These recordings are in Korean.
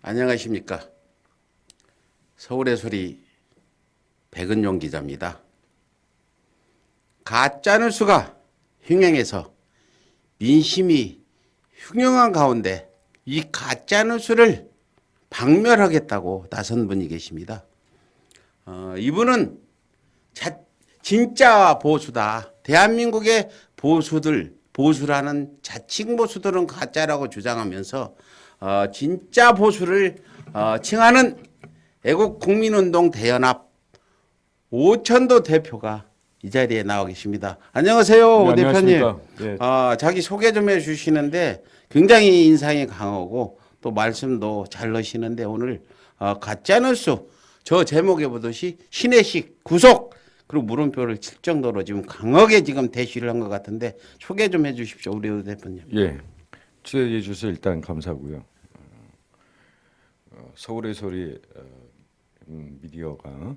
안녕하십니까. 서울의 소리 백은용 기자입니다. 가짜뉴스가 흉행해서 민심이 흉흉한 가운데 이 가짜뉴스를 박멸하겠다고 나선 분이 계십니다. 이분은 진짜 보수다. 대한민국의 보수라는 자칭 보수들은 가짜라고 주장하면서 진짜 보수를 칭하는 애국국민운동 대연합 오천도 대표가 이 자리에 나와 계십니다. 안녕하세요, 오 대표님. 네. 자기 소개 좀 해주시는데 굉장히 인상이 강하고 또 말씀도 잘 넣으시는데 오늘 가짜뉴스 저 제목에 보듯이 신혜식 구속 그리고 물음표를 칠 정도로 지금 강하게 지금 대시를 한 것 같은데 소개 좀 해주십시오, 우리 오 대표님. 예, 취재해 주셔서 일단 감사하고요. 서울의 소리 미디어가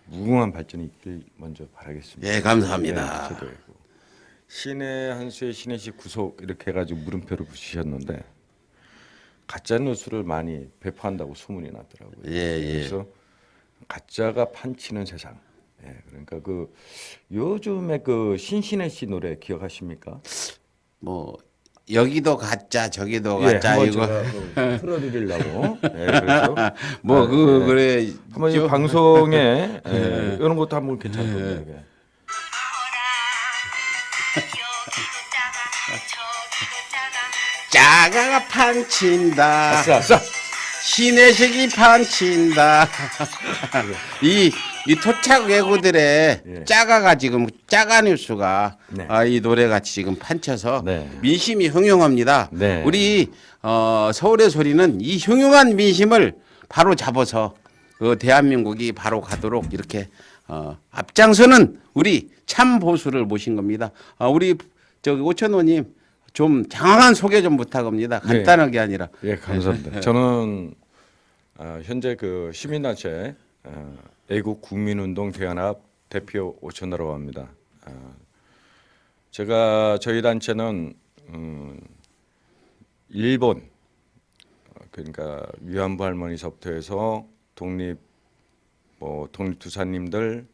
무궁한 발전이 있길 먼저 바라겠습니다. 예, 감사합니다. 예, 신의 한수의 신혜식 구속 이렇게 해가지고 물음표를 붙이셨는데 가짜 뉴스를 많이 배포한다고 소문이 났더라고요. 그래서 가짜가 판치는 세상. 예, 그러니까 그 요즘에 그 신신혜 씨 노래 기억하십니까? 뭐 여기도 가짜 저기도 가짜 한번 이거 제가 틀어드리려고. 예, 그래서 그래 한번 이 방송에 이런 것도 한번 괜찮거든요. 이게. 짜가가 판친다. 아싸. 신혜식이 판친다. 이 토착 외구들의 예. 짜가가 지금 짜가 뉴스가 네. 이 노래같이 지금 판쳐서 네. 민심이 흉흉합니다. 네. 우리 서울의 소리는 이 흉흉한 민심을 바로 잡아서 대한민국이 바로 가도록 이렇게 앞장서는 우리 참 보수를 모신 겁니다. 우리 저기 오천호님 좀 장황한 소개 좀 부탁합니다. 간단하게 아니라. 예, 감사합니다. 저는 현재 그 시민단체 애국 국민운동 대연합 대표 오천호라고 합니다. 저희 단체는 일본 그러니까 위안부 할머니서부터 해서 독립투사님들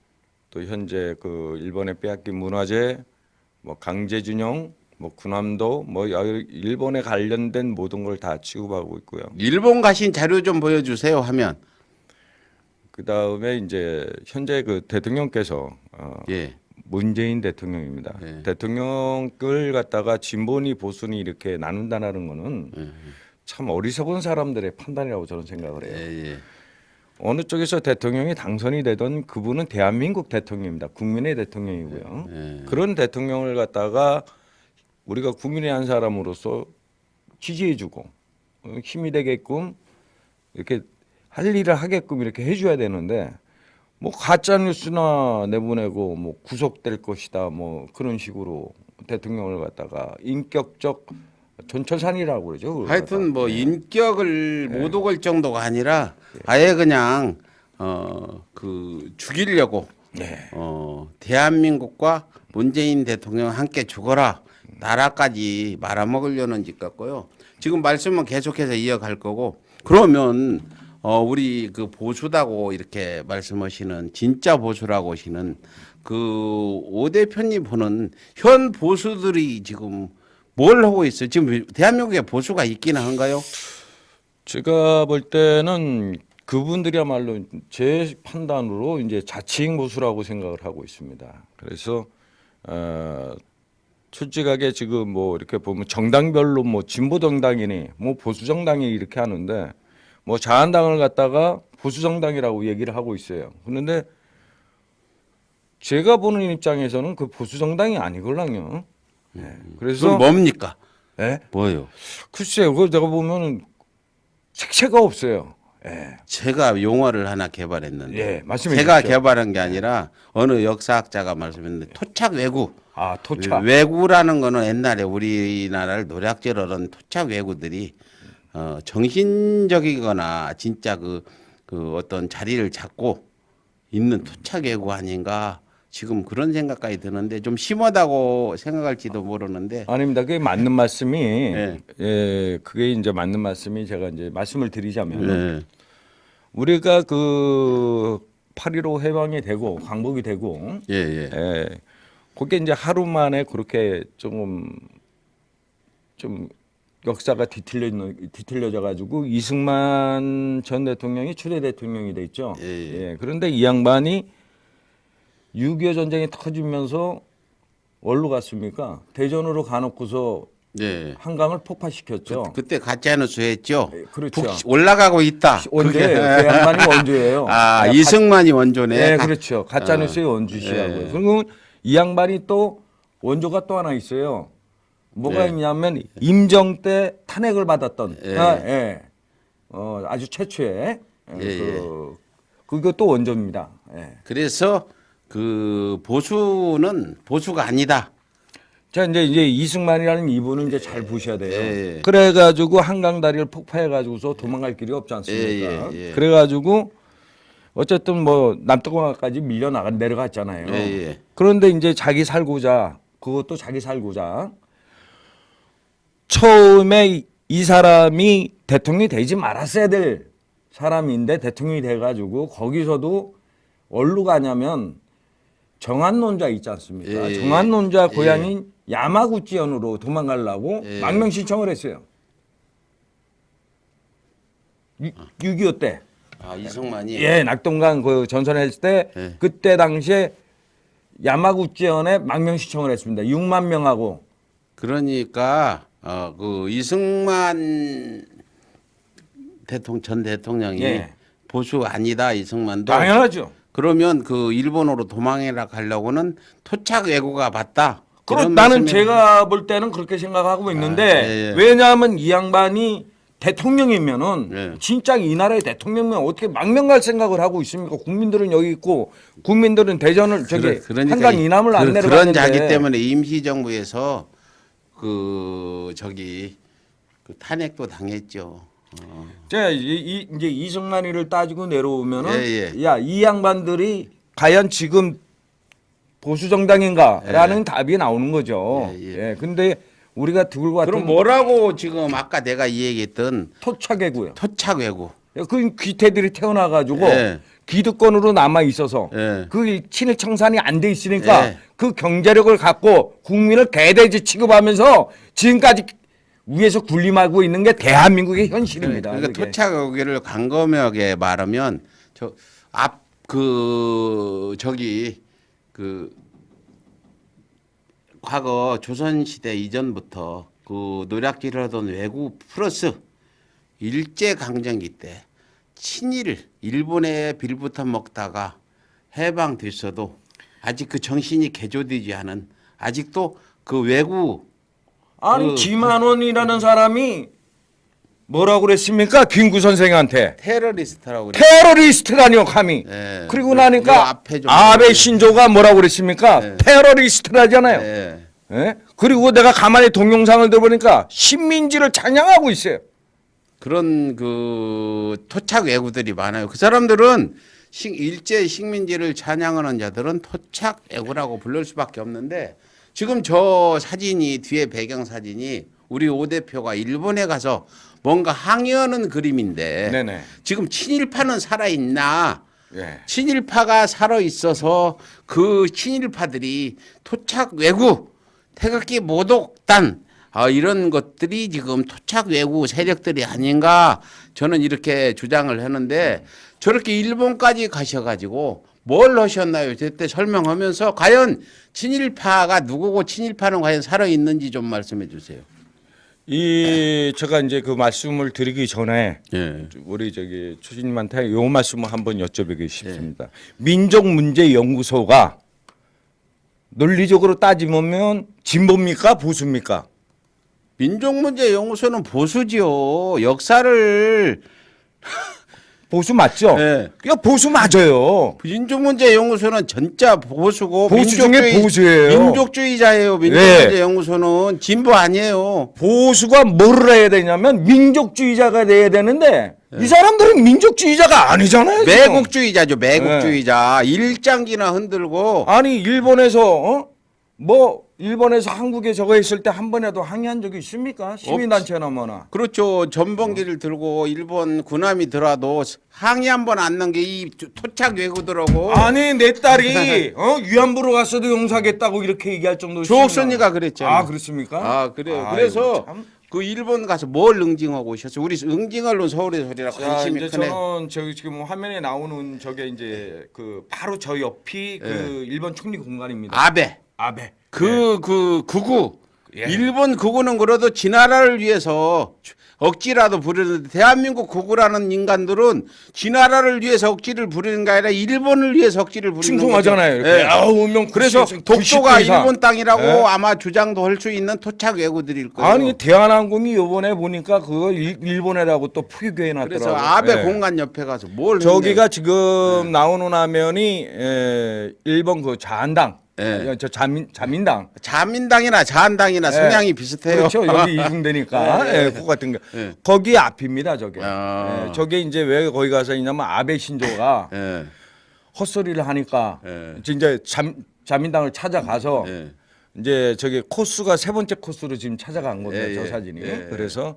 또 현재 그 일본에 빼앗긴 문화재 강제징용 군함도 일본에 관련된 모든 걸 다 취급하고 있고요. 일본 가신 자료 좀 보여주세요 하면. 그 다음에 이제 현재 그 대통령께서 예. 문재인 대통령입니다. 예. 대통령을 갖다가 진보니 보수니 이렇게 나눈다는 거는 참 어리석은 사람들의 판단이라고 저는 생각을 해요. 예. 어느 쪽에서 대통령이 당선이 되던 그분은 대한민국 대통령입니다. 국민의 대통령이고요. 그런 대통령을 갖다가 우리가 국민의 한 사람으로서 지지해주고 힘이 되게끔 이렇게 할 일을 하게끔 이렇게 해줘야 되는데 가짜 뉴스나 내보내고 구속될 것이다 그런 식으로 대통령을 갖다가 인격적 전철산이라고 그러죠. 하여튼 인격을 못 오걸 정도가 아니라 아예 그냥 죽이려고 대한민국과 문재인 대통령 함께 죽어라. 나라까지 말아먹으려는 짓 같고요. 지금 말씀은 계속해서 이어갈 거고 그러면 우리 그 보수다고 이렇게 말씀하시는 진짜 보수라고 하시는 그 오 대표님 보는 현 보수들이 지금 뭘 하고 있어요? 지금 대한민국에 보수가 있기는 한가요? 제가 볼 때는 그분들이야말로 제 판단으로 이제 자칭 보수라고 생각을 하고 있습니다. 그래서 솔직하게 지금 이렇게 보면 정당별로 진보 정당이니 보수 정당이 이렇게 하는데 자한당을 갖다가 보수 정당이라고 얘기를 하고 있어요. 그런데 제가 보는 입장에서는 그 보수 정당이 아니걸랑요. 그래서 그럼 뭡니까? 예? 뭐요? 글쎄요, 그걸 내가 보면은 색채가 없어요. 예. 제가 용어를 하나 개발했는데 예, 말씀해 제가 주십시오. 개발한 게 아니라 어느 역사학자가 말씀했는데 토착 외구. 토착. 외구라는 거는 옛날에 우리나라를 노략질하던 토착 외구들이 정신적이거나 진짜 그 어떤 자리를 잡고 있는 토착 외구 아닌가 지금 그런 생각까지 드는데 좀 심하다고 생각할지도 모르는데. 아닙니다. 그게 맞는 말씀이 네. 예, 그게 이제 맞는 말씀이 제가 이제 말씀을 드리자면 네. 우리가 그 8.15 해방이 되고 광복이 되고 예, 예. 예, 그게 이제 하루 만에 그렇게 좀 역사가 뒤틀려져 가지고 이승만 전 대통령이 초대 대통령이 돼 있죠. 예, 예. 예, 그런데 이 양반이 6.25 전쟁이 터지면서 어디로 갔습니까? 대전으로 가놓고서 네. 한강을 폭파시켰죠. 그때 가짜뉴스 했죠. 그렇죠. 올라가고 있다. 원조, 그게. 그 양반이 원조예요. 아, 이승만이 원조네. 네, 그렇죠. 가짜뉴스의 원주시라고요. 예. 그리고 이 양반이 또 원조가 또 하나 있어요. 뭐가 예. 있냐면 임정 때 탄핵을 받았던 예. 아주 최초의 예, 그것도 원조입니다. 예. 그래서 그 보수가 아니다. 자 이제 이승만이라는 이분은 이제 잘 보셔야 돼요. 예. 그래가지고 한강 다리를 폭파해가지고서 도망갈 길이 없지 않습니까? 예. 그래가지고 어쨌든 뭐 남동강까지 밀려 내려갔잖아요. 예. 그런데 이제 자기 살고자 처음에 이 사람이 대통령이 되지 말았어야 될 사람인데 대통령이 돼가지고 거기서도 어디로 가냐면 정한론자 있지 않습니까? 예. 정한론자 고향인 야마구치현으로 도망가려고 예. 망명 신청을 했어요. 6.25 때. 아, 이승만이. 예, 낙동강 그 전선했을 때 예. 그때 당시에 야마구치현에 망명 신청을 했습니다. 6만 명하고. 그러니까 그 이승만 전 대통령이 예. 보수 아니다. 이승만도. 당연하죠. 그러면 그 일본으로 도망해라 가려고는 토착 왜구가 맞다. 이런 나는 말씀이- 제가 볼 때는 그렇게 생각하고 있는데 예. 왜냐하면 이 양반이 대통령이면은 예. 진짜 이 나라의 대통령이면 어떻게 망명 갈 생각을 하고 있습니까? 국민들은 여기 있고 국민들은 대전을 저기 그러니까 한강 이남을 안 그런 내려가는데 자기 때문에 임시정부에서 그 탄핵도 당했죠. 제가 이제 이승만이를 따지고 내려오면은 예. 야, 이 양반들이 과연 지금 보수 정당인가라는 답이 나오는 거죠. 예. 예. 근데 우리가 들고 왔던 그럼 뭐라고 지금 아까 내가 이 얘기했던 토착애고요. 토착 왜구. 그 귀태들이 태어나가지고 예. 기득권으로 남아 있어서 예. 그 친일 청산이 안 돼 있으니까 예. 그 경제력을 갖고 국민을 개돼지 취급하면서 지금까지 위에서 군림하고 있는 게 대한민국의 현실입니다. 그러니까 그게. 토착 왜구를 광범위하게 말하면 과거 조선시대 이전부터 그 노략질하던 왜구 플러스 일제강점기 때 친일 일본에 빌부터 먹다가 해방됐어도 아직 그 정신이 개조되지 않은 아직도 그 왜구 아니 김한원이라는 사람이 뭐라고 그랬습니까? 김구 선생한테 테러리스트라고 그래. 테러리스트라니요 감히. 예. 그리고 요 나니까 앞에 좀 아베 신조가 뭐라고 그랬습니까? 예. 테러리스트라잖아요. 예. 예? 그리고 내가 가만히 동영상을 들어보니까 식민지를 찬양하고 있어요. 그런 그 토착 왜구들이 많아요. 그 사람들은 일제 식민지를 찬양하는 자들은 토착 왜구라고 부를 수밖에 없는데 지금 저 사진이 뒤에 배경 사진이 우리 오 대표가 일본에 가서 뭔가 항의하는 그림인데 네네. 지금 친일파는 살아 있나? 예. 친일파가 살아 있어서 그 친일파들이 토착 왜구, 태극기 모독단 이런 것들이 지금 토착 왜구 세력들이 아닌가 저는 이렇게 주장을 하는데 저렇게 일본까지 가셔가지고 뭘 하셨나요? 그때 설명하면서 과연 친일파가 누구고 친일파는 과연 살아 있는지 좀 말씀해 주세요. 제가 이제 그 말씀을 드리기 전에 예. 우리 저기 추진님한테 요 말씀을 한번 여쭤보고 싶습니다. 민족문제연구소가 논리적으로 따지면 진보입니까 보수입니까? 민족문제연구소는 보수지요. 역사를 보수 맞죠? 네. 야 보수 맞아요. 민족문제연구소는 진짜 보수고 보수 중에 보수예요. 민족주의자예요. 민족문제연구소는 진보 아니에요. 보수가 뭐를 해야 되냐면 민족주의자가 돼야 되는데 이 사람들은 민족주의자가 아니잖아요. 지금. 매국주의자죠. 매국주의자. 일장기나 흔들고 아니 일본에서 뭐 일본에서 한국에 저거 했을 때 한 번에도 항의한 적이 있습니까? 시민단체나 뭐나. 그렇죠. 전범기를 들고 일본 군함이 들어와도 항의 한 번 안 넣은 게 이 토착 외구더라고. 아니 내 딸이 위안부로 갔어도 용서하겠다고 이렇게 얘기할 정도로 조옥선이가 그랬잖아요. 아 그렇습니까? 아 그래요. 아이고, 그래서 참. 그 일본 가서 뭘 응징하고 오셨어요? 우리 응징언론 서울의 소리라 자, 관심이 이제 크네. 저는 저기 지금 화면에 나오는 저게 이제 그 바로 저 옆이 그 일본 총리 공간입니다. 아베. 아베. 그 극우. 예. 일본 극우는 그래도 지나라를 위해서 억지라도 부르는데 대한민국 극우라는 인간들은 지나라를 위해서 억지를 부르는 게 아니라 일본을 위해서 억지를 부르는 충성하잖아요. 거죠. 이렇게. 예. 운명 그래서 90% 독도가 이상. 일본 땅이라고 예. 아마 주장도 할 수 있는 토착 외구들일 거예요. 아니 대한항공이 이번에 보니까 그거 일본해라고 또 표기해 놨더라고요. 그래서 아베 예. 공간 옆에 가서 뭘 저기가 했네. 지금 나오는 화면이 일본 그 자한당, 예. 저 자민당. 자민당이나 자한당이나 성향이 비슷해요. 그렇죠. 여기 이중되니까 예, 예. 그 같은 거. 예. 거기 앞입니다. 저게. 아. 저게 이제 왜 거기 가서 있냐면 아베 신조가 예. 헛소리를 하니까 예. 이제 자민당을 찾아가서 예. 이제 저기 코스가 세 번째 코스로 지금 찾아간 겁니다. 예, 저 예. 사진이. 예, 예. 그래서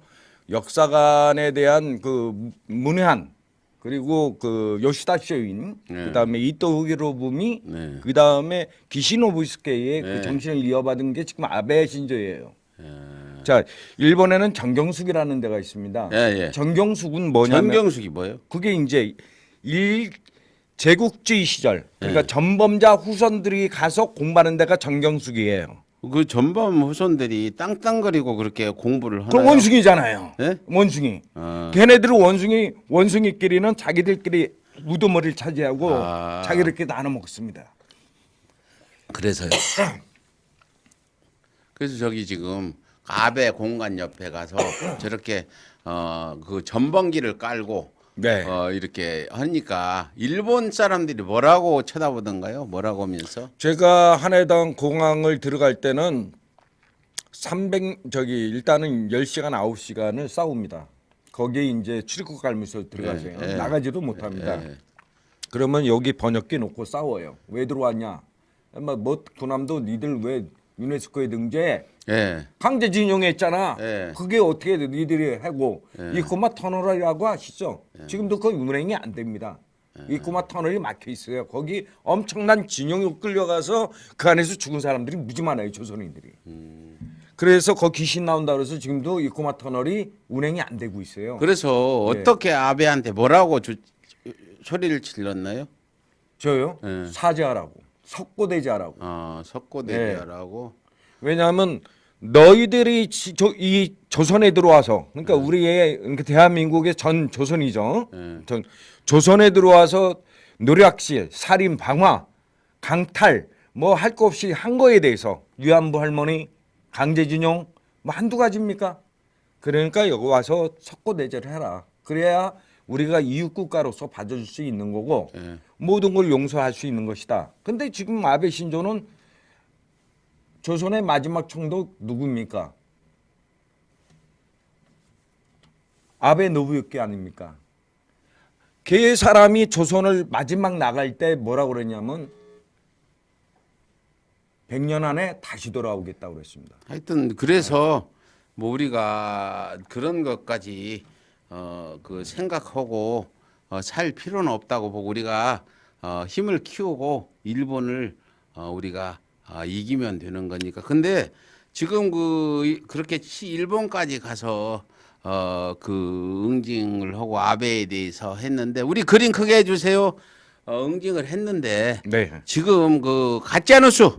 역사관에 대한 그 문외한 그리고 그 요시다 쇼인 예. 그다음에 이토 히로부미 네. 그다음에 기시노부스케이의 예. 그 정신을 이어받은 게 지금 아베 신조예요. 자, 일본에는 정경숙이라는 데가 있습니다. 예, 예. 정경숙은 뭐냐면 정경숙이 뭐예요? 그게 이제 제국주의 시절 그러니까 전범자 후손들이 가서 공부하는 데가 정경숙이에요. 그 전범 후손들이 땅땅거리고 그렇게 공부를 하나요? 그럼 원숭이잖아요. 예? 원숭이. 아. 걔네들은 원숭이끼리는 자기들끼리 우두머리를 차지하고 아. 자기들끼리 나눠 먹습니다. 그래서요. 그래서 저기 지금 아베 공간 옆에 가서 저렇게 그 전범기를 깔고 네. 이렇게 하니까 일본 사람들이 뭐라고 쳐다보던가요? 뭐라고 하면서? 제가 한해당 공항을 들어갈 때는 일단은 10시간 9시간을 싸웁니다. 거기에 이제 출입국 갈면서 들어가세요. 예, 예. 나가지도 못합니다. 예. 그러면 여기 번역기 놓고 싸워요. 왜 들어왔냐? 뭐 군함도 니들 왜 유네스코에 등재해? 예. 강제징용했잖아. 예. 그게 어떻게 니들이 하고 이 꼬마 터널이라고 아시죠? 지금도 그 운행이 안 됩니다. 이 꼬마 터널이 막혀 있어요. 거기 엄청난 진용이 끌려가서 그 안에서 죽은 사람들이 무지 많아요. 조선인들이. 그래서 거기 귀신 나온다 그래서 지금도 이 꼬마 터널이 운행이 안 되고 있어요. 그래서 어떻게 아베한테 뭐라고 소리를 질렀나요? 저요? 예. 사죄하라고. 석고대죄하라고. 석고대죄하라고. 왜냐하면 너희들이 이 조선에 들어와서 그러니까 우리의 그러니까 대한민국의 전 조선이죠. 전 조선에 들어와서 노략실, 살인, 방화, 강탈 뭐 할 거 없이 한 거에 대해서 위안부 할머니, 강제징용 뭐 한두 가지입니까? 그러니까 여기 와서 석고대죄를 해라. 그래야 우리가 이웃국가로서 봐줄 수 있는 거고 모든 걸 용서할 수 있는 것이다. 근데 지금 아베 신조는 조선의 마지막 총독 누굽니까? 아베 노부유키 아닙니까? 걔 사람이 조선을 마지막 나갈 때 뭐라고 그랬냐면 100년 안에 다시 돌아오겠다고 그랬습니다. 하여튼 그래서 뭐 우리가 그런 것까지 그 생각하고 살 필요는 없다고 보고 우리가 힘을 키우고 일본을 우리가 이기면 되는 거니까. 근데 지금 그렇게 일본까지 가서 그 응징을 하고 아베에 대해서 했는데 우리 그림 크게 해주세요. 응징을 했는데 네. 지금 그 가짜뉴스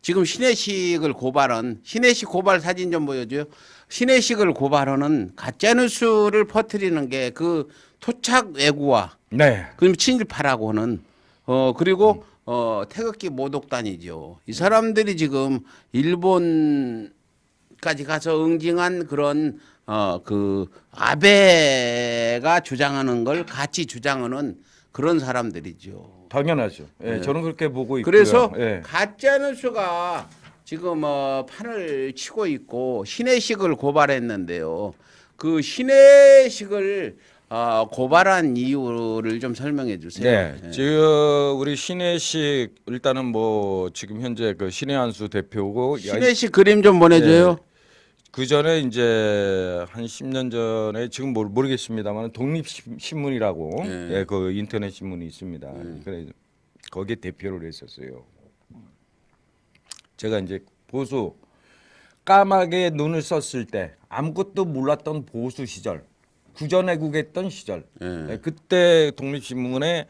지금 신혜식을 고발한 신혜식 고발 사진 좀 보여줘요. 신혜식을 고발하는 가짜뉴스를 퍼뜨리는 게 그 토착 외구와 네. 그럼 친일파라고 하는 그리고 태극기 모독단이죠. 이 사람들이 지금 일본 까지 가서 응징한 그런 그 아베가 주장하는 걸 같이 주장하는 그런 사람들이죠. 당연하죠. 예, 네. 저는 그렇게 보고 있고요. 그래서 예. 가짜 뉴스가 지금 판을 치고 있고 신혜식을 고발했는데요. 그 신혜식을 고발한 이유를 좀 설명해 주세요. 네, 예. 지금 우리 신혜식 일단은 뭐 지금 현재 그 신혜한수 대표고 신혜식 그림 좀 보내줘요. 그 전에 이제 한 10년 전에 지금 모르겠습니다만 독립신문이라고 예, 그 인터넷 신문이 있습니다. 그래 거기에 대표를 했었어요. 제가 이제 보수 까마귀에 눈을 썼을 때 아무것도 몰랐던 보수 시절 구전애국했던 시절 예, 그때 독립신문에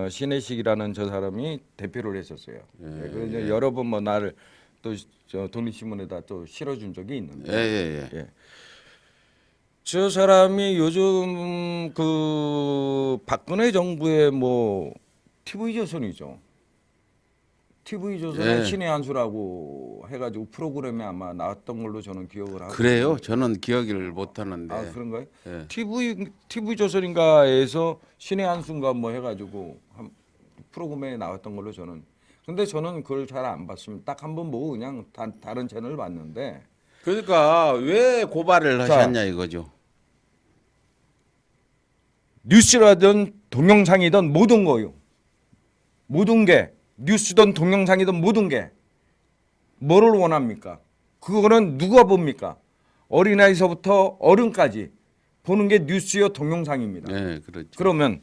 신혜식이라는 저 사람이 대표를 했었어요. 예, 그래서 여러 번 뭐 나를 또 저 독립신문에다 또 실어준 적이 있는데 예. 저 사람이 요즘 그 박근혜 정부의 뭐 TV조선이죠. TV조선의 예. 신의 한수라고 해가지고 프로그램에 아마 나왔던 걸로 저는 기억을 하고. 그래요? 저는 기억을 못 하는데. 아 그런가요? 예. TV조선인가에서 신의 한수인가 뭐 해가지고 한 프로그램에 나왔던 걸로 저는. 근데 저는 그걸 잘 안 봤습니다. 딱 한 번 보고 그냥 다른 채널을 봤는데. 그러니까 왜 고발을 자. 하셨냐 이거죠. 뉴스라든 동영상이든 모든 거요. 모든 게 뉴스든 동영상이든 모든 게 뭐를 원합니까? 그거는 누가 봅니까? 어린아이서부터 어른까지 보는 게 뉴스요 동영상입니다. 네, 그렇죠. 그러면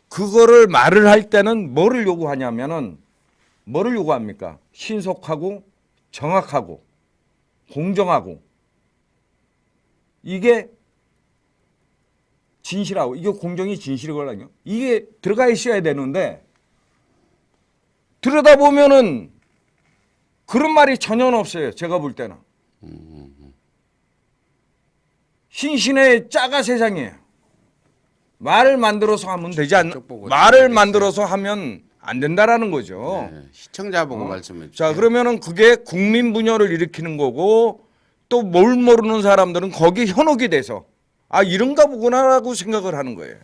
그거를 말을 할 때는 뭐를 요구하냐면은 뭐를 요구합니까? 신속하고 정확하고 공정하고 이게 진실하고 이게 공정이 진실이거든요. 이게 들어가 있어야 되는데 들여다보면은 그런 말이 전혀 없어요. 제가 볼 때는. 신신의 짜가 세상이에요. 말을 만들어서 하면 되지 않나? 보고 말을 모르겠어요. 만들어서 하면 안 된다라는 거죠. 네, 시청자 보고 말씀해 주세요. 자, 그러면은 그게 국민 분열을 일으키는 거고 또 뭘 모르는 사람들은 거기 현혹이 돼서 아 이런가 보구나라고 생각을 하는 거예요.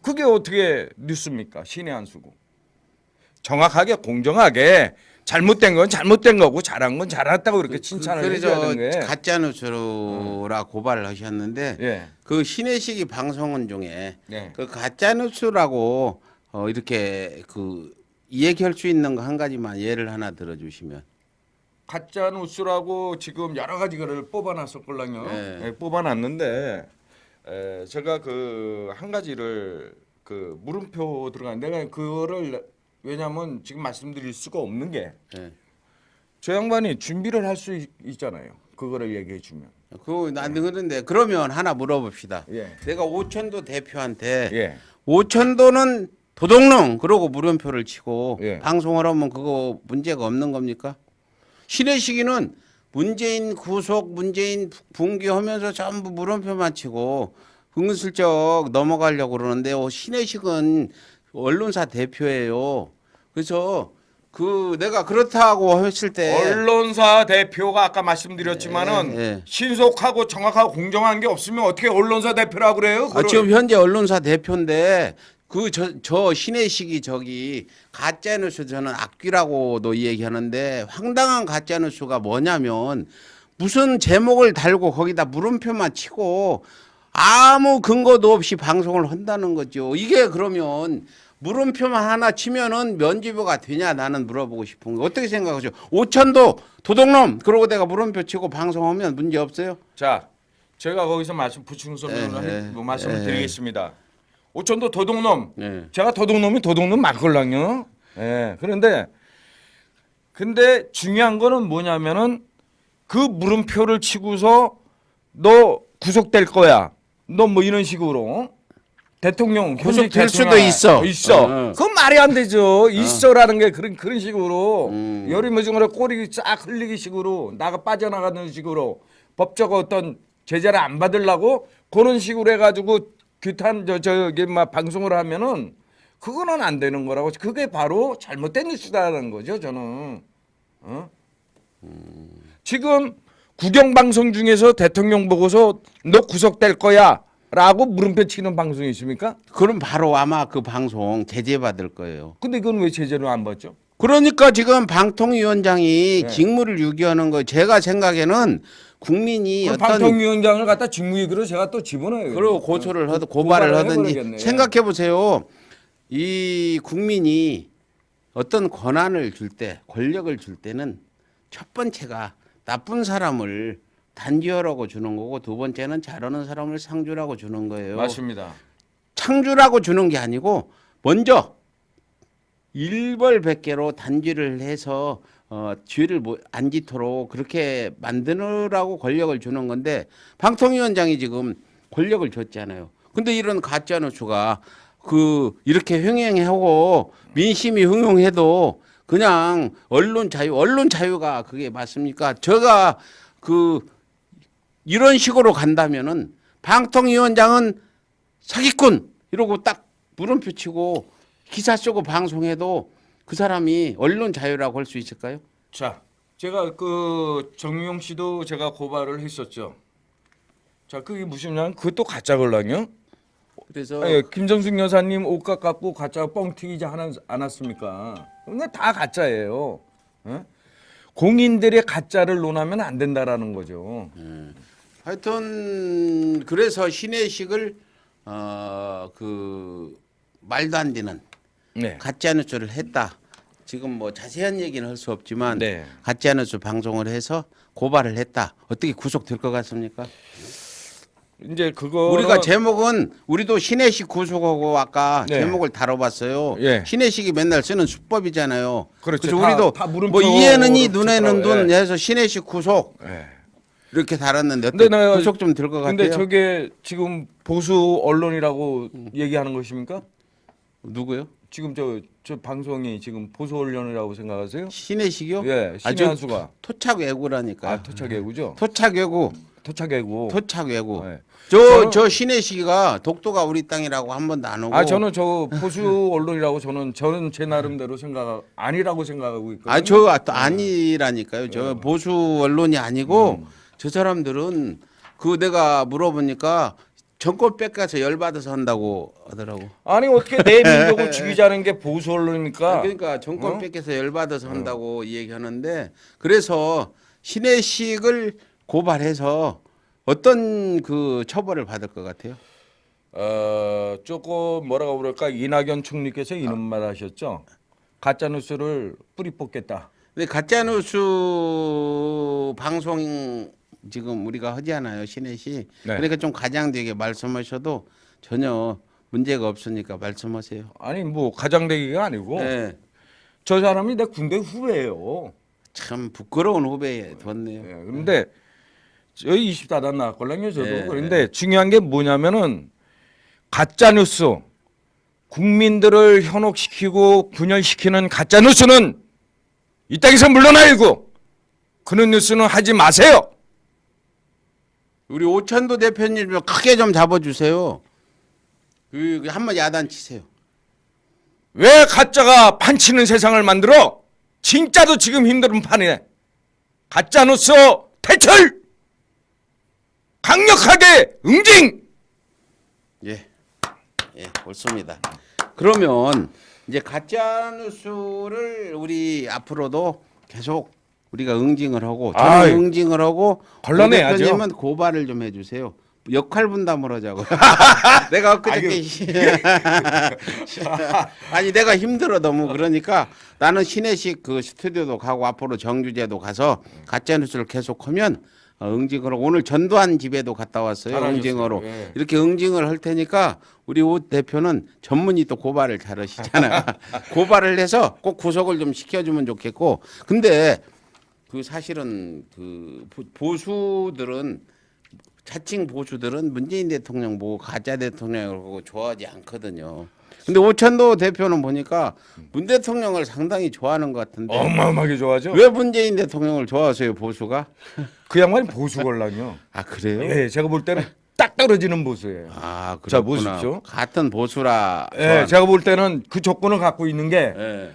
그게 어떻게 뉴스입니까? 신의 한 수고. 정확하게 공정하게 잘못된 건 잘못된 거고 잘한 건 잘했다고 그렇게 칭찬을 해줘야 그래서 되는 거예요. 가짜 뉴스라 고발을 하셨는데 예. 그 신혜식이 방송원 중에 네. 그 가짜 뉴스라고 이렇게 그 얘기할 수 있는 거 한 가지만 예를 하나 들어주시면. 가짜 뉴스라고 지금 여러 가지 거를 뽑아놨었걸랑요. 네. 뽑아놨는데 제가 그 한 가지를 그 물음표 들어간 내가 그거를 왜냐하면 지금 말씀드릴 수가 없는 게 저 예. 양반이 준비를 할 수 있잖아요. 그거를 얘기해 주면. 난 그런데 그러면 하나 물어봅시다. 예. 내가 오천도 대표한테 예. 오천도는 도둑놈 그러고 물음표를 치고 예. 방송을 하면 그거 문제가 없는 겁니까? 신혜식이는 문재인 구속, 문재인 붕괴하면서 전부 물음표만 치고 은근슬쩍 넘어가려고 그러는데 신혜식은 언론사 대표예요. 그래서 그 내가 그렇다고 했을 때 언론사 대표가 아까 말씀드렸지만은 예. 신속하고 정확하고 공정한 게 없으면 어떻게 언론사 대표라고 그래요? 지금 현재 언론사 대표인데 저 신혜식이 저기 가짜뉴스 저는 악귀라고도 얘기하는데 황당한 가짜뉴스가 뭐냐면 무슨 제목을 달고 거기다 물음표만 치고 아무 근거도 없이 방송을 한다는 거죠. 이게 그러면 물음표만 하나 치면은 면죄부가 되냐 나는 물어보고 싶은 거 어떻게 생각하죠? 오천도 도둑놈 그러고 내가 물음표 치고 방송하면 문제 없어요? 자, 제가 거기서 보충 설명을 말씀을 드리겠습니다. 오천도 도둑놈. 네. 제가 도둑놈이 도둑놈 맞걸랑요. 예. 근데 중요한 거는 뭐냐면은 그 물음표를 치고서 너 구속될 거야. 너 뭐 이런 식으로 대통령 현직 구속될 수도 대통령 있어. 있어. 그건 말이 안 되죠. 있어라는 게 그런 식으로 여리무중으로 꼬리 쫙 흘리기 식으로 나가 빠져나가는 식으로 법적 어떤 제재를 안 받으려고 그런 식으로 해가지고 규탄 저기 막 방송을 하면은 그거는 안 되는 거라고. 그게 바로 잘못된 뉴스다라는 거죠. 저는. 지금 국영 방송 중에서 대통령 보고서 너 구속될 거야라고 물음표 치는 방송이 있습니까? 그럼 바로 아마 그 방송 제재받을 거예요. 근데 그건 왜 제재를 안 받죠? 그러니까 지금 방통위원장이 네. 직무를 유기하는 거 제가 생각에는 국민이 그 어떤 방통위원장을 갖다 직무유기로 제가 또 집어넣어요. 그리고 고소를 하든 고발을 하든지 해버리겠네. 생각해 보세요. 이 국민이 어떤 권한을 줄 때, 권력을 줄 때는 첫 번째가 나쁜 사람을 단죄하라고 주는 거고 두 번째는 잘하는 사람을 상주라고 주는 거예요. 맞습니다. 창주라고 주는 게 아니고 먼저 일벌백계로 단죄를 해서 죄를 안 짓도록 그렇게 만드느라고 권력을 주는 건데 방통위원장이 지금 권력을 줬잖아요. 근데 이런 가짜 뉴스가 이렇게 횡행하고 민심이 흥용해도 그냥 언론 자유가 그게 맞습니까? 제가 이런 식으로 간다면은 방통위원장은 사기꾼 이러고 딱 물음표 치고 기사 쓰고 방송해도 그 사람이 언론 자유라고 할 수 있을까요? 자, 제가 그 정유영 씨도 제가 고발을 했었죠. 자, 그게 무슨냐면 그것도 가짜 걸랑요? 그래서 김정숙 여사님 옷값 갖고 가짜 뻥 튀기지 않았습니까? 근데 다 가짜예요. 예? 공인들의 가짜를 논하면 안 된다라는 거죠. 하여튼 그래서 신혜식을 말도 안 되는 네. 가짜 뉴스를 했다. 지금 뭐 자세한 얘기는 할 수 없지만 네. 가짜 뉴스 방송을 해서 고발을 했다. 어떻게 구속될 것 같습니까? 이제 그거 우리가 제목은 우리도 신혜식 구속하고 아까 네. 제목을 다뤄봤어요. 예. 신혜식이 맨날 쓰는 수법이잖아요. 그렇죠. 그래서 다- 우리도 다 물음표로 뭐 이해는 이 눈에는 찍더라고요. 눈 해서 신혜식 구속 예. 이렇게 달았는데 근데 어떻게 내가- 구속 좀 될 것 같아요? 근데 저게 지금 보수 언론이라고 얘기하는 것입니까? 누구요? 지금 저 방송이 지금 보수 언론이라고 생각하세요? 신혜식이요? 예, 신의 저 한수가. 토착 외구라니까. 토착 외구죠. 토착 외구. 토착 외구. 토착 외구. 네. 저 신혜식이가 독도가 우리 땅이라고 한 번도 안 오고. 저는 저 보수 언론이라고 저는 제 나름대로 생각 아니라고 생각하고 있거든요. 또 아니라니까요. 저 보수 언론이 아니고 저 사람들은 내가 물어보니까 정권 뺏겨서 열받아서 한다고 하더라고. 아니 어떻게 내 민족을 죽이자는 게 보수 언론입니까? 그러니까 정권 뺏겨서 열받아서 한다고 얘기하는데 그래서 신혜식을 고발해서 어떤 처벌을 받을 것 같아요? 조금 뭐라고 그럴까 이낙연 총리께서 이런 말 하셨죠. 가짜 뉴스를 뿌리 뽑겠다. 근데 가짜뉴스 방송 지금 우리가 하잖아요, 신혜식. 네. 그러니까 좀 가장되게 말씀하셔도 전혀 문제가 없으니까 말씀하세요. 아니 뭐 가장되기가 아니고 네. 저 사람이 내 군대 후배예요. 참 부끄러운 후배에 뒀네요. 그런데 저희 24단 나왔걸랑요 저도. 네. 그런데 중요한 게 뭐냐면은 가짜 뉴스 국민들을 현혹시키고 분열시키는 가짜 뉴스는 이 땅에서 물러나야고 그런 뉴스는 하지 마세요. 우리 오천도 대표님 좀 크게 좀 잡아주세요. 한번 야단치세요. 왜 가짜가 판치는 세상을 만들어? 진짜도 지금 힘든 판이네. 가짜 뉴스 퇴출! 강력하게 응징! 예, 옳습니다. 그러면 이제 가짜 뉴스를 우리 앞으로도 계속 우리가 응징을 하고 저는 아이, 응징을 하고 걸러내야죠. 오 대표님은 고발을 좀 해주세요. 역할 분담을 하자고. 내가 엊그저께 아니 내가 힘들어 너무 그러니까 나는 신혜식 스튜디오도 가고 앞으로 정규제도 가서 가짜 뉴스를 계속하면 응징을 하고 오늘 전두환 집에도 갔다 왔어요. 잘하셨어요. 응징으로 예. 이렇게 응징을 할 테니까 우리 오 대표는 전문이 또 고발을 잘하시잖아요. 고발을 해서 꼭 구속을 좀 시켜주면 좋겠고 근데 사실은 보수들은 자칭 보수들은 문재인 대통령 보고 가짜 대통령을 보고 좋아하지 않거든요. 근데 오천도 대표는 보니까 문 대통령을 상당히 좋아하는 것 같은데 어마어마하게 좋아하죠. 왜 문재인 대통령을 좋아하세요 보수가? 그 양반이 보수 걸랑요. 아 그래요? 예, 제가 볼 때는 딱 떨어지는 보수예요. 아 자, 그렇구나. 보십시오. 같은 보수라. 예, 제가 볼 때는 그 조건을 갖고 있는 게 예,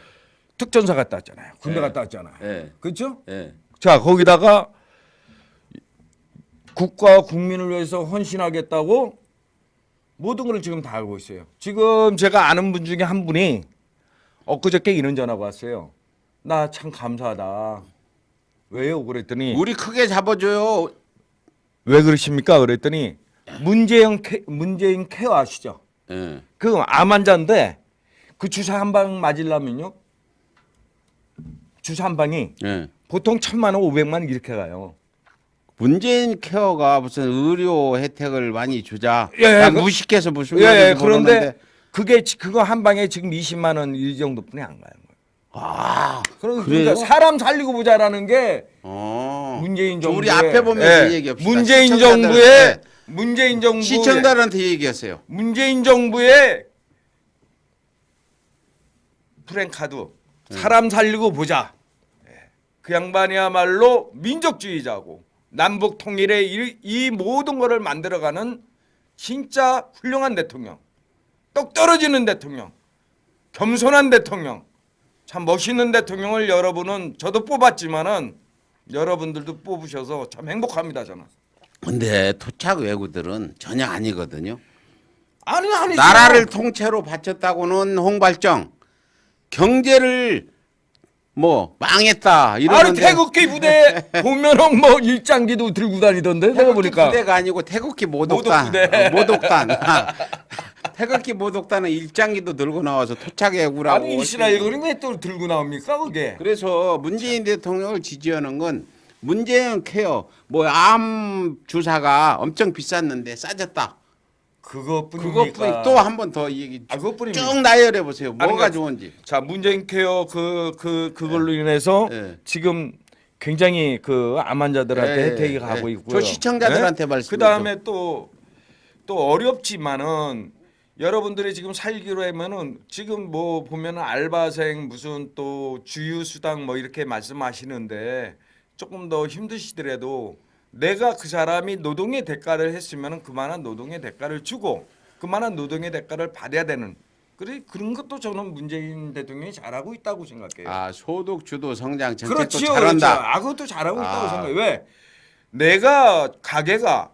특전사 갔다 왔잖아요. 군대 예. 갔다 왔잖아요. 예, 그렇죠? 예. 자, 거기다가 국가와 국민을 위해서 헌신하겠다고 모든 걸 지금 다 알고 있어요. 지금 제가 아는 분 중에 한 분이 엊그저께 이런 전화가 왔어요. 나 참 감사하다. 왜요? 그랬더니 우리 크게 잡아줘요. 왜 그러십니까? 그랬더니 문재인 케어 아시죠? 예. 그 암 환자인데 그 주사 한 방 맞으려면요. 주사 한 방이 예. 보통 1,000만 원, 500만 원 이렇게 가요. 문재인 케어가 무슨 의료 혜택을 많이 주자. 예, 난 그- 무식해서 무슨 예, 말인지 그런데 모르는데. 그거 한 방에 지금 20만 원 이 정도뿐이 안 가요. 아, 그러니까 그래요? 사람 살리고 보자라는 게 어. 문재인 저 정부의 우리 앞에 보면 예, 그 얘기합시다. 문재인 시청자들한테. 정부의 문재인 정부 시청자들한테 얘기했어요. 문재인 정부의 프랭카드 사람 살리고 보자. 예. 그 양반이야말로 민족주의자고 남북 통일의 이 모든 것을 만들어가는 진짜 훌륭한 대통령, 똑 떨어지는 대통령, 겸손한 대통령, 참 멋있는 대통령을 여러분은 저도 뽑았지만은 여러분들도 뽑으셔서 참 행복합니다 저는. 근데 토착 외구들은 전혀 아니거든요. 아니죠. 나라를 통째로 바쳤다고는 홍발정, 경제를 뭐 망했다 아니 이러는데 태극기 부대 보면은 뭐 일장기도 들고 다니던데 내가 태극기 보니까 부대가 아니고 태극기 모독단. 모독부대. 모독단. 태극기 모독단은 일장기도 들고 나와서 토착 외구라고. 아니 이스라엘 그림 왜또 들고 나옵니까 그게? 그래서 문재인 대통령을 지지하는 건 문재인 케어 뭐 암 주사가 엄청 비쌌는데 싸졌다. 그것뿐입니까? 그것뿐이 또 한 번 더 얘기 그것뿐입니까? 쭉 나열해 보세요. 뭐가 그러니까 좋은지. 자 문재인 케어 그걸로 인해서 네. 지금 굉장히 그 암 환자들한테 네, 혜택이 네. 가고 있고요. 저 시청자들한테 말씀드리죠. 그 다음에 또 어렵지만은 여러분들이 지금 살기로 하면은 지금 뭐 보면은 알바생 무슨 또 주휴수당 뭐 이렇게 말씀하시는데 조금 더 힘드시더라도 내가 그 사람이 노동의 대가를 했으면은 그만한 노동의 대가를 주고 그만한 노동의 대가를 받아야 되는 그런 것도 저는 문재인 대통령이 잘하고 있다고 생각해요. 아 소득 주도 성장 정책도 그렇지요, 잘한다. 그렇죠. 아 그것도 잘하고 있다고 아. 생각해. 왜? 내가 가게가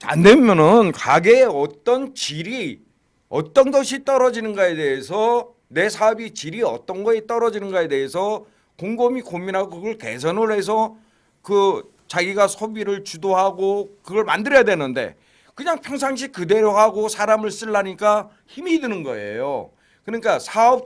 안 되면은 가게의 어떤 질이 어떤 것이 떨어지는가에 대해서 내 사업이 질이 어떤 거에 떨어지는가에 대해서 곰곰이 고민하고 그걸 개선을 해서 그 자기가 소비를 주도하고 그걸 만들어야 되는데 그냥 평상시 그대로 하고 사람을 쓰려니까 힘이 드는 거예요. 그러니까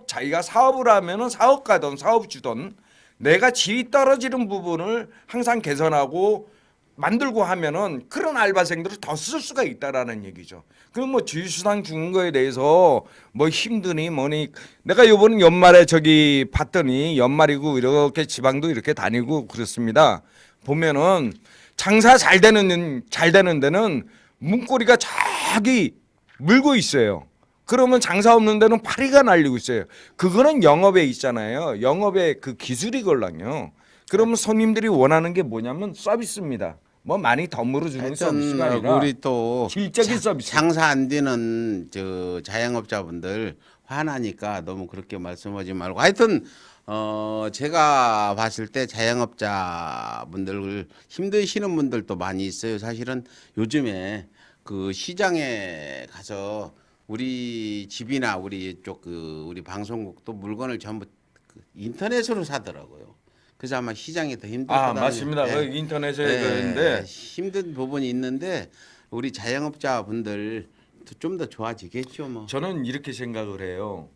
자기가 사업을 하면은 사업가든 사업주든 내가 질이 떨어지는 부분을 항상 개선하고 만들고 하면은 그런 알바생들을 더 쓸 수가 있다라는 얘기죠. 그럼 뭐 주휴수당 주는 거에 대해서 뭐 힘드니 뭐니 내가 요번 연말에 저기 봤더니 연말이고 이렇게 지방도 이렇게 다니고 그렇습니다. 보면은 장사 잘 되는 데는 문고리가 저기 물고 있어요. 그러면 장사 없는 데는 파리가 날리고 있어요. 그거는 영업에 있잖아요. 영업에 그 기술이 걸랑요. 그러면 손님들이 원하는 게 뭐냐면 서비스입니다. 뭐 많이 덤으로 주는 서비스가 아니라 우리 또 질적인 서비스. 장사 안 되는 저 자영업자분들 화나니까 너무 그렇게 말씀하지 말고 하여튼 제가 봤을 때 자영업자분들 힘드시는 분들도 많이 있어요. 사실은 요즘에 그 시장에 가서 우리 집이나 우리 쪽 우리 방송국도 물건을 전부 인터넷으로 사더라고요. 그래서 아마 시장이 더 힘들 거다. 맞습니다. 그 인터넷에 그런데 힘든 부분이 있는데 우리 자영업자분들 좀 더 좋아지겠죠, 뭐. 저는 이렇게 생각을 해요.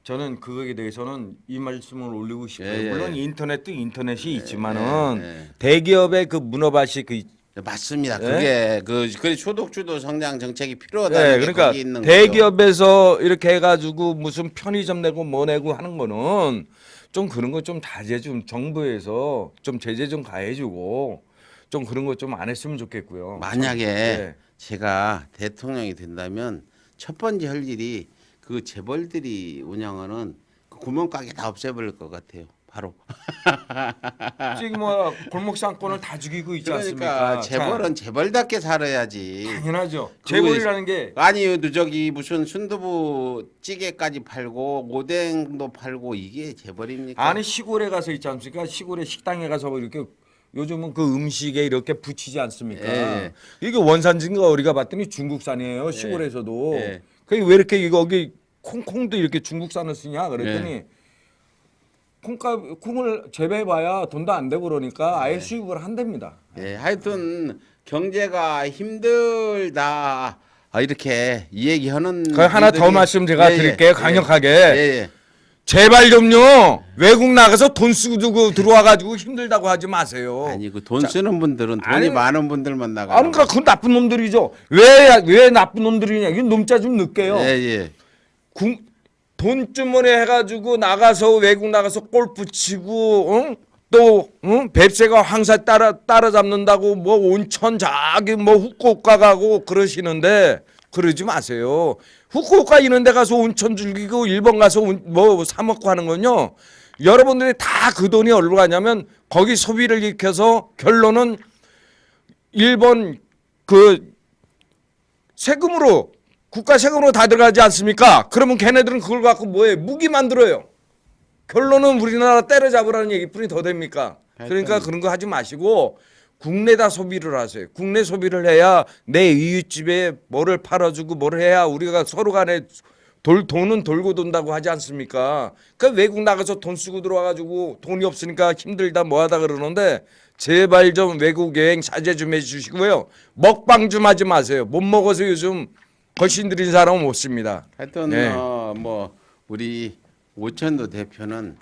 저는 그거에 대해서는 이 말씀을 올리고 싶어요. 예. 물론 인터넷도 인터넷이 있지만은 예. 대기업의 그 문어밭이 그 맞습니다. 예? 그게 그래 소득주도 성장 정책이 필요하다는 게 그러니까 거기 있는 대기업에서 이렇게 해가지고 무슨 편의점 내고 뭐 내고 하는 거는 좀 그런 거 좀 자제 좀 정부에서 좀 제재 좀 가해주고 좀 그런 거 좀 안 했으면 좋겠고요. 만약에 네. 제가 대통령이 된다면 첫 번째 할 일이 그 재벌들이 운영하는 그 구멍가게 다 없애버릴 것 같아요. 바로. 지금 뭐 골목 상권을 다 죽이고 있지 그러니까 않습니까? 재벌은 재벌답게 살아야지. 당연하죠. 그거 재벌이라는 게 아니 저기 무슨 순두부 찌개까지 팔고 오뎅도 팔고 이게 재벌입니까? 아니 시골에 가서 있지 않습니까? 시골에 식당에 가서 이렇게 요즘은 그 음식에 이렇게 붙이지 않습니까? 예. 이게 원산지인가 우리가 봤더니 중국산이에요. 시골에서도. 예. 그게 왜 이렇게 거기 콩도 이렇게 중국산을 쓰냐 그랬더니 콩을 재배해봐야 돈도 안 되고 그러니까 아예 수입을 한답니다. 예, 하여튼 경제가 힘들다. 이렇게 이 얘기하는 그 하나 더 분들이- 말씀 제가 드릴게요. 강력하게. 예. 제발 좀요. 외국 나가서 돈 쓰고 들어와 가지고 힘들다고 하지 마세요. 아니 그 돈 쓰는 분들은 돈이 아니, 많은 분들만 나가. 아니 그러니까 그 나쁜 놈들이죠. 왜 나쁜 놈들이냐. 이건 놈자 좀 늦게요. 예. 돈 주머니 해가지고 나가서 외국 나가서 골프 치고 또 뱁새가 황사 따라잡는다고 뭐 온천 자기 뭐 후쿠오카 가고 그러시는데 그러지 마세요. 후쿠오카 이런 데 가서 온천 즐기고 일본 가서 뭐 사 먹고 하는 건요. 여러분들이 다 그 돈이 어디로 가냐면 거기 소비를 일으켜서 결론은 일본 그 세금으로 국가 세금으로 다 들어가지 않습니까? 그러면 걔네들은 그걸 갖고 뭐해? 무기 만들어요. 결론은 우리나라 때려잡으라는 얘기뿐이 더 됩니까? 그러니까 그런 거 하지 마시고 국내다 소비를 하세요. 국내 소비를 해야 내 이웃집에 뭐를 팔아주고 뭘 해야 우리가 서로 간에 돈은 돌고 돈다고 하지 않습니까? 그러니까 외국 나가서 돈 쓰고 들어와가지고 돈이 없으니까 힘들다 뭐하다 그러는데 제발 좀 외국 여행 자제 좀 해주시고요. 먹방 좀 하지 마세요. 못 먹어서 요즘 걸신 들인 사람은 못 씁니다. 하여튼 네. 뭐 우리 오천도 대표는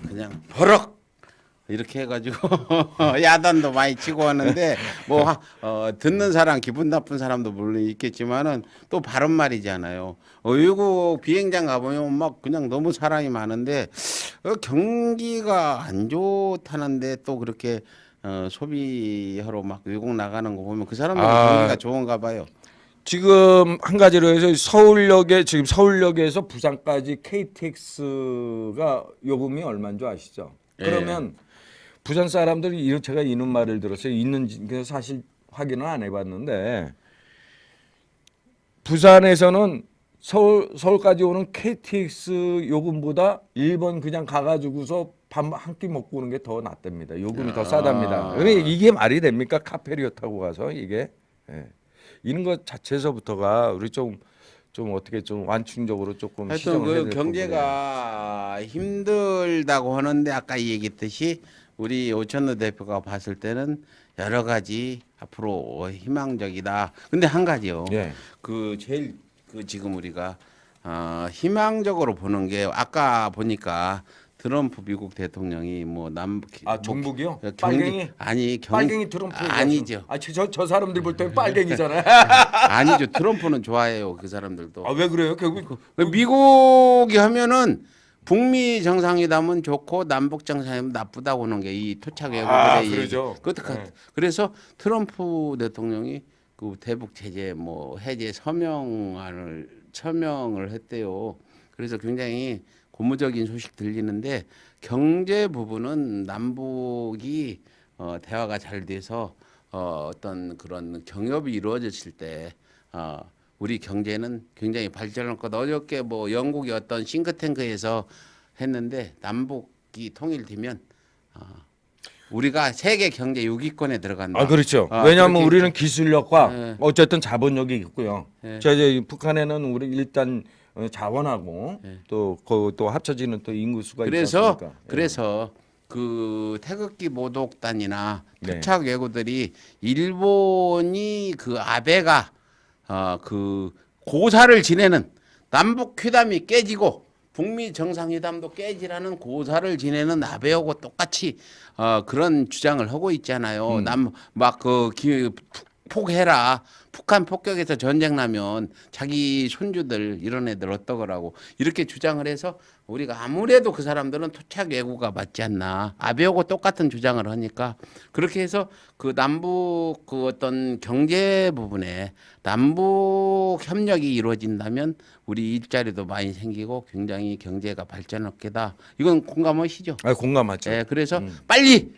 그냥 버럭 이렇게 해가지고 야단도 많이 치고 하는데 뭐 듣는 사람 기분 나쁜 사람도 물론 있겠지만은 또 바른 말이잖아요. 외국 비행장 가보면 막 그냥 너무 사람이 많은데 경기가 안 좋다는데 또 그렇게 소비하러 막 외국 나가는 거 보면 그 사람들은 경기가 좋은가 봐요. 지금 한 가지로 해서 서울역에서 부산까지 KTX가 요금이 얼마인 줄 아시죠? 예. 그러면 부산 사람들이 제가 이런 말을 들었어요. 있는지 사실 확인은 안 해봤는데 부산에서는 서울까지 오는 KTX 요금보다 일본 그냥 가가지고서 밥 한 끼 먹고 오는 게 더 낫답니다. 요금이 더 싸답니다. 그러니까 이게 말이 됩니까? 카페리어 타고 가서 이게. 예. 이런 것 자체에서부터가 우리 좀 어떻게 좀 완충적으로 조금 하여튼 시정을 해야 그 될 경제가 힘들다고 하는데 아까 얘기했듯이 우리 오천도 대표가 봤을 때는 여러 가지 앞으로 희망적이다. 근데 한 가지요. 예. 그 제일 지금 우리가 희망적으로 보는 게 아까 보니까 트럼프 미국 대통령이 뭐 전북이요? 경제 빨갱이? 아니 빨갱이 트럼프 아니죠. 저 사람들 볼 때는 빨갱이잖아요. 아니죠. 트럼프는 좋아해요. 그 사람들도. 아 왜 그래요? 결국 미국이 하면은 북미 정상회담은 좋고 남북 정상회담은 나쁘다고 하는 게 이 토착 외국들의 그러죠. 네. 그래서 트럼프 대통령이 그 대북 제재 뭐 해제 서명을 했대요. 그래서 굉장히 고무적인 소식 들리는데 경제 부분은 남북이 대화가 잘 돼서 어떤 그런 경협이 이루어졌을 때 우리 경제는 굉장히 발전할 거다. 어저께 뭐 영국의 어떤 싱크탱크에서 했는데 남북이 통일되면 우리가 세계 경제 6위권에 들어간다. 아 그렇죠. 왜냐하면 그렇게 우리는 기술력과 예. 어쨌든 자본력이 있고요. 예. 이제 북한에는 우리 일단 자원하고 또 합쳐지는 또 인구 수가 있지 않습니까? 그래서 그 태극기 모독단이나 네. 토착 외구들이 일본이 그 아베가 그 고사를 지내는 남북 회담이 깨지고 북미 정상회담도 깨지라는 고사를 지내는 아베하고 똑같이 그런 주장을 하고 있잖아요. 폭해라. 북한 폭격에서 전쟁 나면 자기 손주들 이런 애들 어떡하라고 이렇게 주장을 해서 우리가 아무래도 그 사람들은 토착 외구가 맞지 않나. 아베하고 똑같은 주장을 하니까 그렇게 해서 그 남북 그 어떤 경제 부분에 남북 협력이 이루어진다면 우리 일자리도 많이 생기고 굉장히 경제가 발전할 게다. 이건 공감하시죠? 아 공감하죠. 네, 그래서 빨리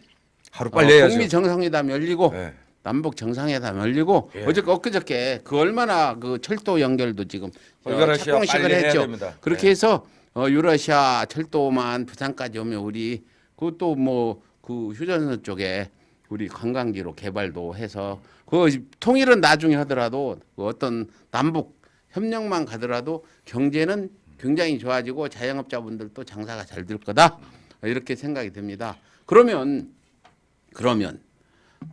하루 빨리 해야죠. 북미 정상회담 열리고 네. 남북 정상회담 열리고 엊그저께 그 얼마나 그 철도 연결도 지금 유라시아 착공식을 빨리 해야 했죠. 됩니다. 그렇게 해서 유라시아 철도만 부산까지 오면 우리 그것도 뭐 그 휴전선 쪽에 우리 관광지로 개발도 해서 그 통일은 나중에 하더라도 그 어떤 남북 협력만 가더라도 경제는 굉장히 좋아지고 자영업자분들도 장사가 잘 될 거다 이렇게 생각이 됩니다. 그러면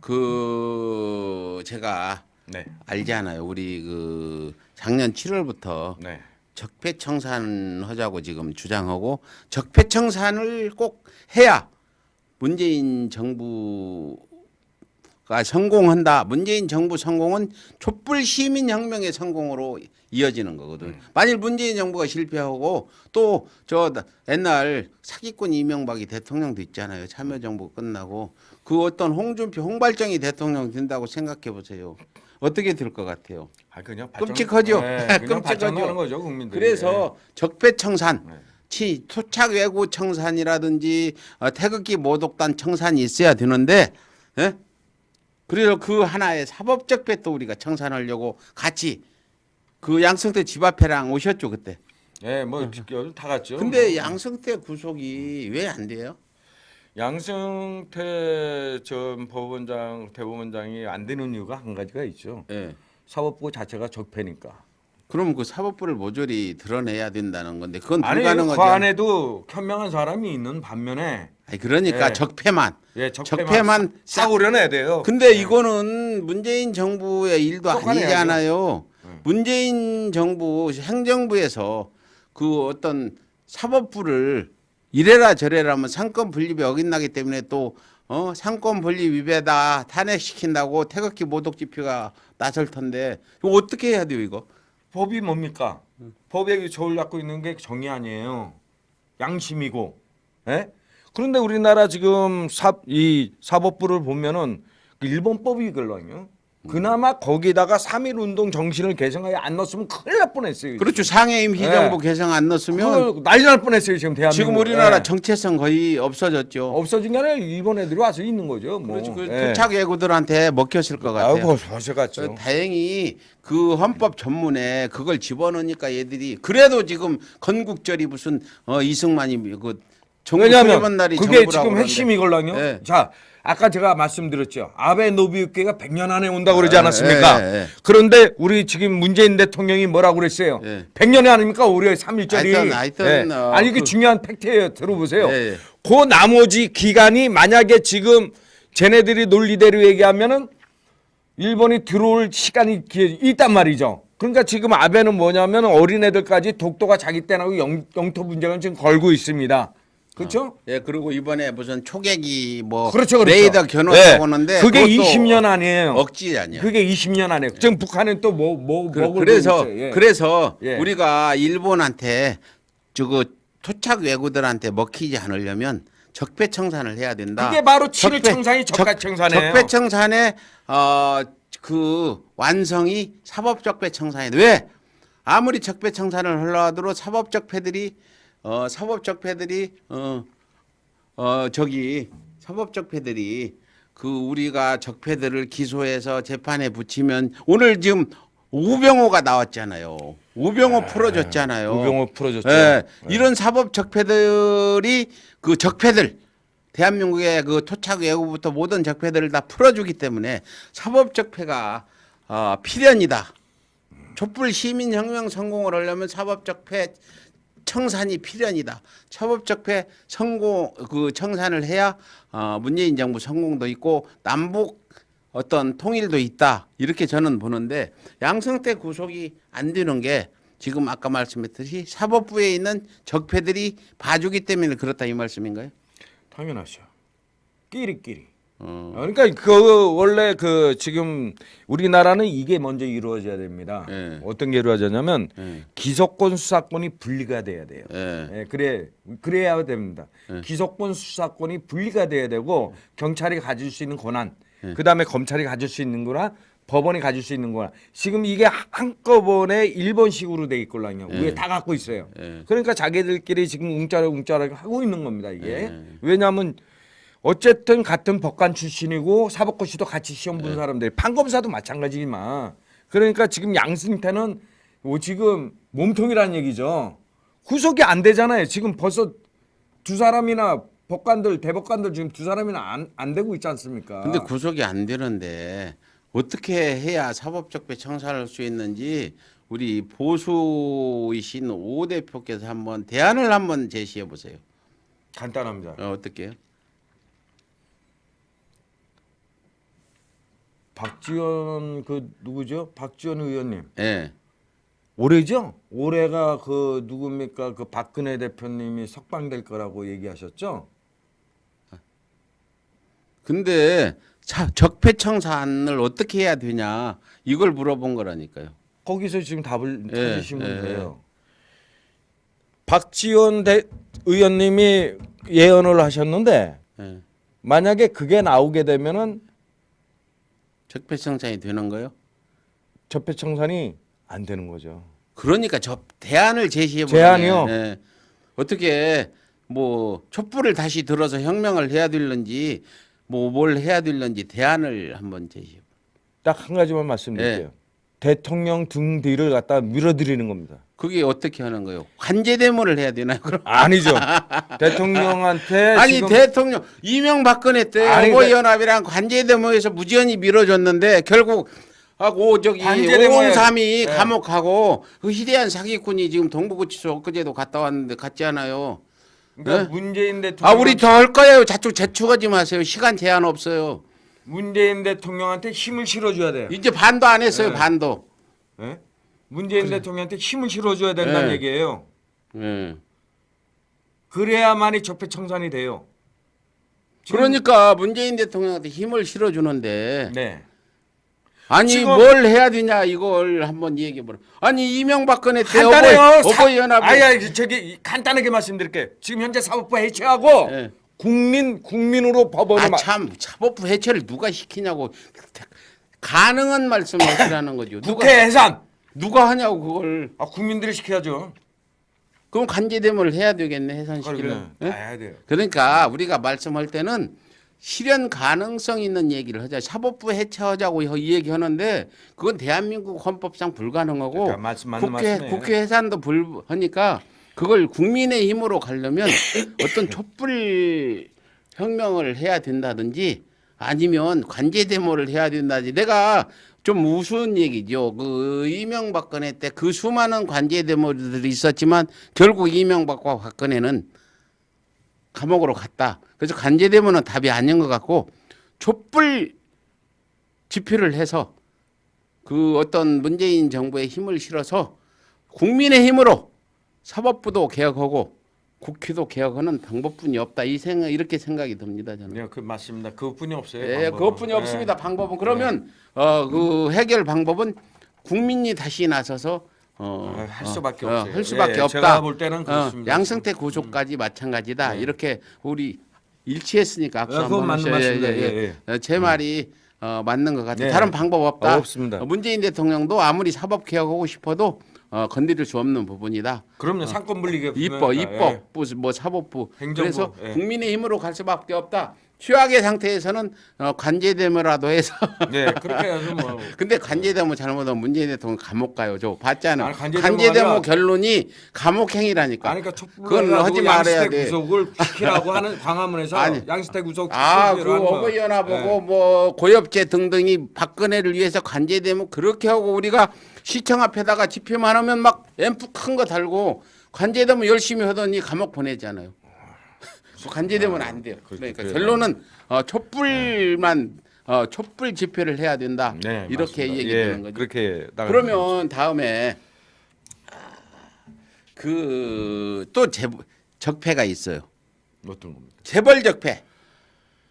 그 제가 네. 알잖아요. 우리 그 작년 7월부터 네. 적폐청산 하자고 지금 주장하고 적폐청산을 꼭 해야 문재인 정부가 성공한다. 문재인 정부 성공은 촛불 시민혁명의 성공으로 이어지는 거거든. 만일 문재인 정부가 실패하고 또 저 옛날 사기꾼 이명박이 대통령도 있잖아요. 참여정부 끝나고 그 어떤 홍준표, 홍발정이 대통령 된다고 생각해 보세요. 어떻게 될 것 같아요? 아 그냥 끔찍하죠. 네, 그냥 끔찍하죠. 발전하는 거죠 국민들이. 그래서 적폐청산, 네. 토착 외구 청산이라든지 태극기 모독단 청산이 있어야 되는데, 예? 그래서 그 하나의 사법적 배도 우리가 청산하려고 같이 그 양승태 집 앞에랑 오셨죠 그때. 네, 뭐 다 갔죠. 근데 양승태 구속이 왜 안 돼요? 양승태 전 법원장 대법원장이 안 되는 이유가 한 가지가 있죠. 예. 사법부 자체가 적폐니까. 그럼 그 사법부를 모조리 드러내야 된다는 건데 그건 아니 불가능하지. 그 안에도 현명한 사람이 있는 반면에 아니 그러니까 예. 적폐만. 예, 적폐만 싹 오려내야 돼요. 근데 이거는 문재인 정부의 일도 똑같네요, 아니잖아요. 문재인 정부 행정부에서 그 어떤 사법부를 이래라 저래라 하면 상권 분립에 어긋나기 때문에 또 상권 분립 위배다 탄핵시킨다고 태극기 모독 집회가 나설 텐데 이거 어떻게 해야 돼요 이거? 법이 뭡니까? 법에 저울 잡고 있는 게 정의 아니에요. 양심이고. 예? 그런데 우리나라 지금 이 사법부를 보면은 그 일본법이 이걸로요. 그나마 거기다가 3.1 운동 정신을 개성하에 안 넣었으면 큰일 날 뻔했어요. 그렇죠. 상해임 희정부 네. 개성 안 넣었으면 그걸 난리 날 뻔했어요 지금 대한민국. 지금 우리나라 예. 정체성 거의 없어졌죠. 없어진 게 아니라 일본 애들이 와서 있는 거죠. 뭐. 그렇죠. 그 예. 토착 외구들한테 먹혔을 것 같아요. 아이고 벌써 갔죠. 다행히 그 헌법 전문에 그걸 집어넣으니까 얘들이 그래도 지금 건국절이 무슨 이승만이 그 정부 왜냐하면 수립한 날이 그게 정부라고 지금 그러는데. 핵심이 이걸랑요. 네. 자, 아까 제가 말씀드렸죠. 아베 노부유케가 100년 안에 온다고 그러지 않았습니까? 예. 그런데 우리 지금 문재인 대통령이 뭐라고 그랬어요? 예. 100년이 아닙니까? 올해 3.1절이. 하여튼, 아니 이게 중요한 팩트예요. 들어보세요. 예. 그 나머지 기간이 만약에 지금 쟤네들이 논리대로 얘기하면은 일본이 들어올 시간이 있단 말이죠. 그러니까 지금 아베는 뭐냐면 어린애들까지 독도가 자기 떼나고 영토 분쟁을 지금 걸고 있습니다. 그렇죠? 예, 그리고 이번에 무슨 초계기 뭐 그렇죠, 그렇죠. 레이더 겨누었다고 하는데 그게 그것도 20년 아니에요. 억지 아니야. 그게 20년 안에. 지금 북한은 또 그래서 있어요. 예. 그래서 예. 우리가 일본한테 저거 토착 외구들한테 먹히지 않으려면 적폐청산을 해야 된다. 그게 바로 7일 청산이 적폐청산이에요. 적폐청산의 그 완성이 사법적폐청산이 왜 아무리 적폐청산을 하려도 사법적폐들이 그 우리가 적폐들을 기소해서 재판에 붙이면 오늘 지금 우병우가 나왔잖아요. 우병우 풀어줬잖아요. 우병우 풀어줬죠. 예, 이런 사법 적폐들이 그 적폐들 대한민국의 그 토착 외구부터 모든 적폐들을 다 풀어주기 때문에 사법 적폐가 필연이다. 촛불 시민혁명 성공을 하려면 사법 적폐 청산이 필연이다. 사법적폐 성공 그 청산을 해야 문재인 정부 성공도 있고 남북 어떤 통일도 있다. 이렇게 저는 보는데 양승태 구속이 안 되는 게 지금 아까 말씀했듯이 사법부에 있는 적폐들이 봐주기 때문에 그렇다 이 말씀인가요? 당연하죠. 끼리끼리. 그러니까 그 원래 그 지금 우리나라는 이게 먼저 이루어져야 됩니다. 예. 어떤 게 이루어지냐면 예. 기소권 수사권이 분리가 돼야 돼요. 예. 그래야 됩니다. 기소권 수사권이 분리가 돼야 되고 경찰이 가질 수 있는 권한, 그다음에 검찰이 가질 수 있는 거나 법원이 가질 수 있는 거나 지금 이게 한꺼번에 일본식으로 돼 있걸랑요. 위에 다 갖고 있어요. 그러니까 자기들끼리 지금 웅짜라웅짜라 하고 있는 겁니다. 이게 왜냐하면 어쨌든 같은 법관 출신이고 사법고시도 같이 시험 본 사람들, 판검사도 마찬가지지만 그러니까 지금 양승태는 지금 몸통이라는 얘기죠. 구속이 안 되잖아요. 지금 벌써 두 사람이나 법관들 대법관들 지금 두 사람이나 안 되고 있지 않습니까? 근데 구속이 안 되는데 어떻게 해야 사법적배 청산할 수 있는지 우리 보수이신 오 대표께서 한번 대안을 한번 제시해 보세요. 간단합니다. 어떻게요? 박지원 그 누구죠? 박지원 의원님. 예. 올해죠? 올해가 그 누굽니까? 그 박근혜 대표님이 석방될 거라고 얘기하셨죠? 근데 적폐청산을 어떻게 해야 되냐 이걸 물어본 거라니까요. 거기서 지금 답을 예, 찾으시면 예. 돼요. 박지원 의원님이 예언을 하셨는데 예. 만약에 그게 나오게 되면은 적폐청산이 되는 거요? 적폐청산이 안 되는 거죠. 그러니까 저 대안을 제시해 보세요. 제안이요? 예. 어떻게 뭐 촛불을 다시 들어서 혁명을 해야 될는지 뭐 뭘 해야 될는지 대안을 한번 제시해. 딱 한 가지만 말씀드릴게요. 예. 대통령 등 뒤를 갖다 밀어드리는 겁니다. 그게 어떻게 하는 거예요? 관제 데모를 해야 되나요? 그럼? 아니죠. 대통령한테 아니 지금 대통령 이명박근혜 때 아니, 어버이연합이랑 관제 데모에서 무지연히 밀어줬는데 결국 하고 저기 관제 데모에- 503이 네. 감옥하고 그 위대한 사기꾼이 지금 동부구치소 엊그제도 갔다 왔는데 갔지 않아요? 그러니까 네? 문재인 대통령 아 우리 더 할 거예요. 자꾸 재촉하지 마세요. 시간 제한 없어요. 문재인 대통령한테 힘을 실어줘야 돼요. 이제 반도 안 했어요. 네. 반도. 예? 문재인 대통령한테 힘을 실어줘야 된다는 네. 얘기예요. 예. 그래야만이 적폐청산이 돼요. 지금- 그러니까 문재인 대통령한테 힘을 실어주는데 네. 아니 지금- 뭘 해야 되냐 이걸 한번 얘기해 보라. 아니 이명박근혜 때 간단해요. 어버이연합 아야 저기 간단하게 말씀드릴게요. 지금 현재 사법부 해체하고 예. 국민으로 법원을 아참 사법부 해체를 누가 시키냐고 가능한 말씀을 하시라는 거죠. 국회 해산. 누가 하냐고 그걸. 국민들이 시켜야죠. 그럼 관제대모를 해야 되겠네 해산시키려면. 예? 해야 돼요. 그러니까 우리가 말씀할 때는 실현 가능성 있는 얘기를 하자. 사법부 해체하자고 이 얘기하는데 그건 대한민국 헌법상 불가능하고 그러니까 말씀 맞는 말씀이에요. 국회 해산도 불하니까 그걸 국민의 힘으로 가려면 어떤 촛불 혁명을 해야 된다든지 아니면 관제 데모를 해야 된다든지 내가 좀 우스운 얘기죠. 그 이명박근혜 때 그 수많은 관제 데모들이 있었지만 결국 이명박과 박근혜는 감옥으로 갔다. 그래서 관제 데모는 답이 아닌 것 같고 촛불 집회를 해서 그 어떤 문재인 정부의 힘을 실어서 국민의 힘으로 사법부도 개혁하고 국회도 개혁하는 방법뿐이 없다. 이렇게 생각이 듭니다. 저는. 네, 그 맞습니다. 그것뿐이 없어요. 예, 방법은. 그것뿐이 네. 없습니다. 방법은 그러면 그 해결 방법은 국민이 다시 나서서 할 수밖에 없어요. 할 수밖에 예, 없다. 제가 볼 때는 그렇습니다. 양승태 구속까지 마찬가지다. 네. 이렇게 우리 일치했으니까 악수 그건 한번 맞는 하셔야- 말씀입니다. 예, 예, 제 말이 맞는 것 같아요. 네. 다른 방법 없다. 없습니다. 문재인 대통령도 아무리 사법 개혁하고 싶어도 건드릴 수 없는 부분이다. 그럼요. 상권 분리개 입법, 뭐 사법부. 행정부, 그래서 예. 국민의 힘으로 갈 수밖에 없다. 최악의 상태에서는 관제되면라도 해서. 네, 그렇게 해서 뭐 근데 관제되면 잘못하면 문재인 대통령 감옥 가요. 저 봤잖아. 아니, 관제되면 관제되면 아니라- 결론이 감옥행이라니까. 아니, 그러니까 그건 하지 말아야 돼. 구속을 시키라고 하는 광화문에서 아니. 양승태 구속 그 시키기로 한 거. 어버이연합하고 뭐 고엽제 등등이 박근혜를 위해서 관제되면 그렇게 하고 우리가 시청 앞에다가 집회만 하면 막 앰프 큰 거 달고 관제되면 열심히 하더니 감옥 보내잖아요. 관제되면 안 돼요. 그러니까 그래요. 결론은 촛불만 촛불 집회를 해야 된다. 네, 이렇게 맞습니다. 얘기되는 거죠. 그렇게 나가는 그러면 다음에 그 또 적폐가 있어요. 거죠. 어떤 겁니까? 재벌 적폐.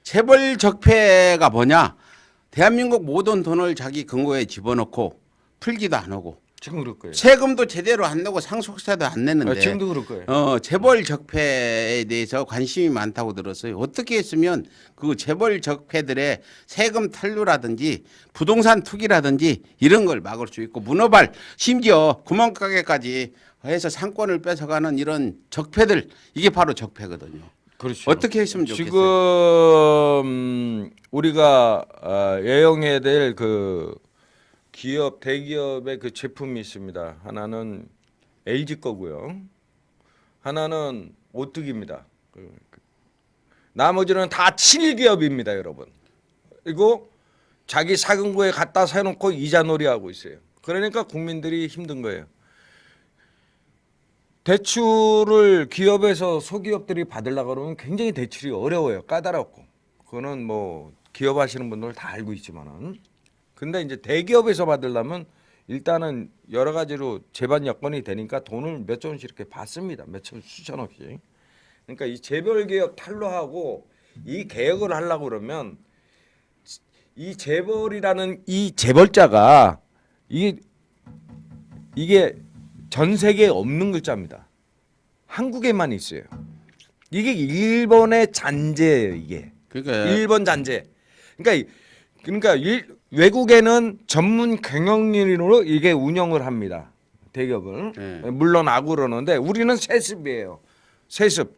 재벌 적폐가 뭐냐? 대한민국 모든 돈을 자기 금고에 집어넣고 풀기도 안 하고 지금 그럴 거예요. 세금도 제대로 안 내고 상속세도 안 내는데 지금도 그럴 거예요. 재벌 적폐에 대해서 관심이 많다고 들었어요. 어떻게 했으면 그 재벌 적폐들의 세금 탈루라든지 부동산 투기라든지 이런 걸 막을 수 있고 문어발 심지어 구멍가게까지 해서 상권을 뺏어가는 이런 적폐들 이게 바로 적폐거든요. 그렇죠. 어떻게 했으면 좋겠어요? 지금 우리가 애용해야 될 그 기업 대기업의 그 제품이 있습니다. 하나는 LG 거고요. 하나는 오뚜기입니다. 나머지는 다 친일기업입니다, 여러분. 그리고 자기 사금고에 갖다 세놓고 이자놀이 하고 있어요. 그러니까 국민들이 힘든 거예요. 대출을 기업에서 소기업들이 받으려고 그러면 굉장히 대출이 어려워요. 까다롭고. 그거는 뭐 기업 하시는 분들 다 알고 있지만은. 근데 이제 대기업에서 받으려면 일단은 여러 가지로 재반 여건이 되니까 돈을 몇 조원씩 이렇게 받습니다. 몇천 수천억씩. 그러니까 이 재벌 개혁 탄로하고 이 개혁을 하려고 그러면 이 재벌이라는 이 재벌자가 이게 전 세계에 없는 글자입니다. 한국에만 있어요. 이게 일본의 잔재예요, 이게. 그러니까 일본 잔재. 그러니까 외국에는 전문 경영인으로 이게 운영을 합니다. 대기업을. 네. 물러나고 그러는데 우리는 세습이에요. 세습.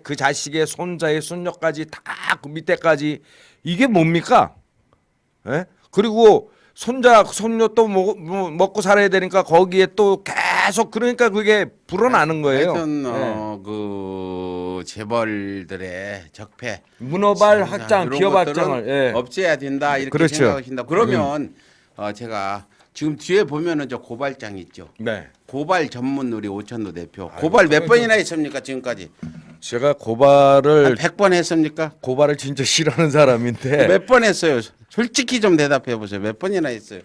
그 자식의 손자의 손녀까지 다 그 밑에까지 이게 뭡니까? 예? 그리고 손자 손녀 또 먹고 살아야 되니까 거기에 또 계속 그러니까 그게 불어나는 거예요. 하여튼 예. 그 재벌들의 적폐, 문어발 확장, 이런 기업 것들은 확장을 예. 없애야 된다 이렇게 그렇죠. 생각하신다. 그러면 제가 지금 뒤에 보면은 저 고발장 있죠. 네. 고발 전문 우리 오천도 대표. 고발 몇 번이나 했습니까 지금까지? 제가 고발을 한 100번 했습니까? 고발을 진짜 싫어하는 사람인데 몇 번 했어요? 솔직히 좀 대답해 보세요. 몇 번이나 했어요?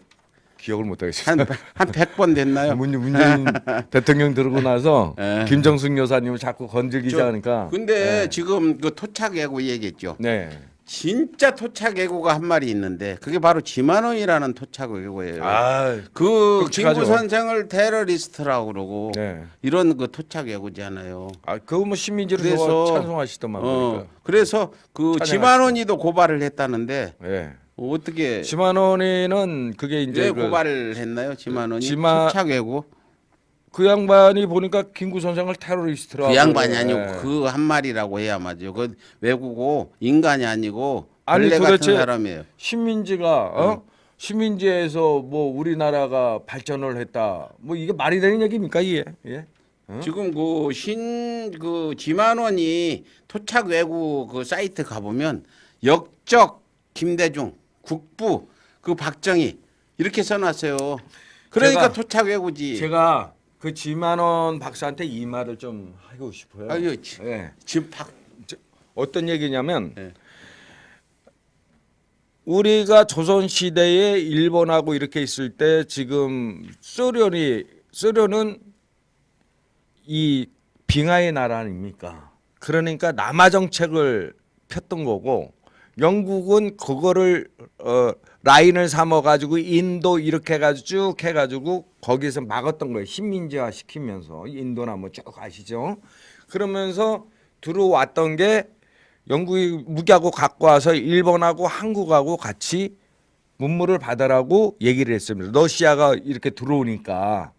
기억을 못 하겠습니다. 한 100번 됐나요? 문재인 대통령 들고 나서 예. 김정숙 여사님을 자꾸 건들기자 하니까. 근데 지금 그 토착애고 얘기했죠. 네. 진짜 토착애고가 한 말이 있는데 그게 바로 지만원이라는 토착애고예요. 아, 그 끔찍하죠. 김구 선생을 테러리스트라고 그러고 네. 이런 그 토착애고잖아요. 아 그거 뭐 시민지로 그래서 찬송하시더만 그러니까. 그래서 그 찬양하시죠. 지만원이도 고발을 했다는데 예. 어떻게 지만원이는 그게 이제 왜 고발을 했나요? 지만원이 토착애고 그 양반이 보니까 김구 선생을 테러리스트라고. 그 양반이 그래요. 아니고 예. 그 한 말이라고 해야 맞죠. 그 외국고 인간이 아니고 아니, 벌레 같은 도대체 사람이에요. 식민지가 식민지에서 뭐 우리나라가 발전을 했다. 뭐 이게 말이 되는 얘기입니까 이게? 예? 지금 그 지만원이 토착 외구 그 사이트 가보면 역적 김대중 국부 그 박정희 이렇게 써놨어요. 그러니까 제가- 토착 외구지. 제가 그 지만원 박사한테 이 말을 좀 하고 싶어요. 아유, 예. 지금 박 어떤 얘기냐면 네. 우리가 조선 시대에 일본하고 이렇게 있을 때 지금 소련은 이 빙하의 나라 아닙니까? 그러니까 남하 정책을 폈던 거고 영국은 그거를 라인을 삼아 가지고 인도 이렇게 해가지고 쭉 해가지고 거기서 막았던 거예요. 식민지화 시키면서 인도나 뭐 쭉 아시죠? 그러면서 들어왔던 게 영국이 무기하고 갖고 와서 일본하고 한국하고 같이 문물을 받아라고 얘기를 했습니다. 러시아가 이렇게 들어오니까.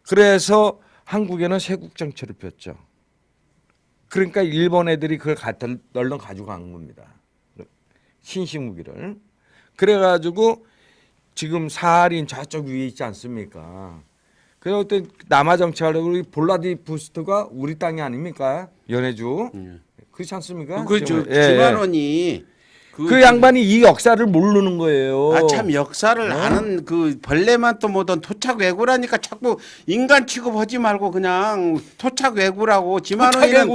그래서 한국에는 세국 정책을 폈죠. 그러니까 일본 애들이 그걸 얼른 가져간 겁니다. 신식 무기를. 그래가지고 지금 사할인 저쪽 위에 있지 않습니까? 그래서 어떤 남하 정책하려고 우리 볼라디부스트가 우리 땅이 아닙니까? 연해주. 그렇지 않습니까? 지만원이 그 양반이 이 역사를 모르는 거예요. 아 참 역사를 아는 그 벌레만 또 뭐든 토착 외구라니까 자꾸 인간 취급하지 말고 그냥 토착 외구라고 지만원이는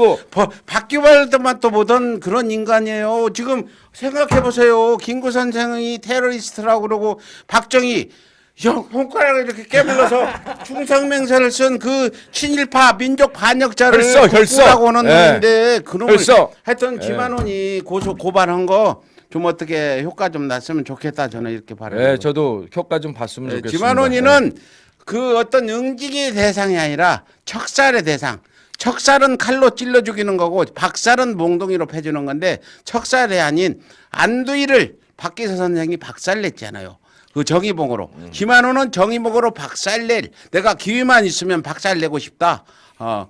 박규발도만 또 보던 그런 인간이에요. 지금 생각해 보세요. 김구 선생이 테러리스트라고 그러고 박정희 손가락을 이렇게 깨물어서 충성맹세를 쓴 그 친일파 민족 반역자를 혈서라고 하는 놈인데 그놈을 하여튼 지만원이 고발한 거 좀 어떻게 효과 좀 났으면 좋겠다 저는 이렇게 바라요. 네, 저도 효과 좀 봤으면 좋겠습니다. 지만원이는 그 어떤 응징의 대상이 아니라 척살의 대상. 척살은 칼로 찔러 죽이는 거고 박살은 몽둥이로 패주는 건데 척살이 아닌 안두희를 박기서 선생이 박살냈잖아요. 그 정의봉으로. 지만원은 정의봉으로 박살낼 내가 기회만 있으면 박살내고 싶다.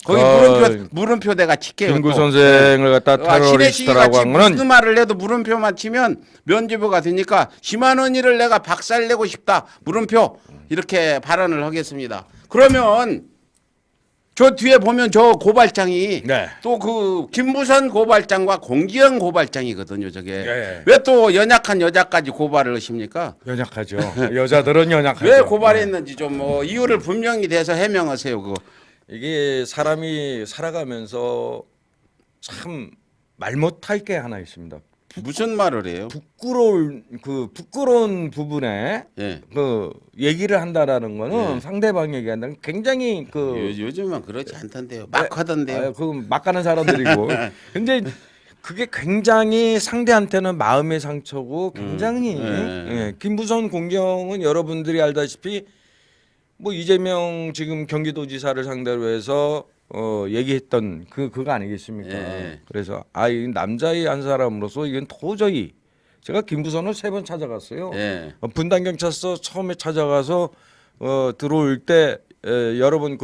거기 물음표 내가 칠게요. 김구 선생을 갖다 테러리스트라고 한 거는 무슨 말을 해도 물음표만 치면 면죄부가 되니까 지만원이를 내가 박살내고 싶다. 물음표 이렇게 발언을 하겠습니다. 그러면 저 뒤에 보면 저 고발장이 네. 또 그 김부선 고발장과 공기영 고발장이거든요. 저게 네. 왜 또 연약한 여자까지 고발을 하십니까? 연약하죠. 여자들은 연약하죠. 왜 고발했는지 좀 뭐 이유를 분명히 대서 해명하세요. 그거. 이게 사람이 살아가면서 참 말 못할 게 하나 있습니다. 무슨 말을 해요? 부끄러운 부분에 예. 그 얘기를 한다라는 거는 상대방 얘기한다는 굉장히 요즘은 그렇지 않던데요. 막 하던데요. 막 가는 사람들이고. 근데 그게 굉장히 상대한테는 마음의 상처고 굉장히 예. 김부선 공경은 여러분들이 알다시피 뭐 이재명 지금 경기도지사를 상대로 해서 얘기했던 그거 아니겠습니까? 예. 그래서 이 남자의 한 사람으로서 이건 도저히 제가 김부선을 3번 찾아갔어요. 예. 분당 경찰서 처음에 찾아가서 들어올 때 여러분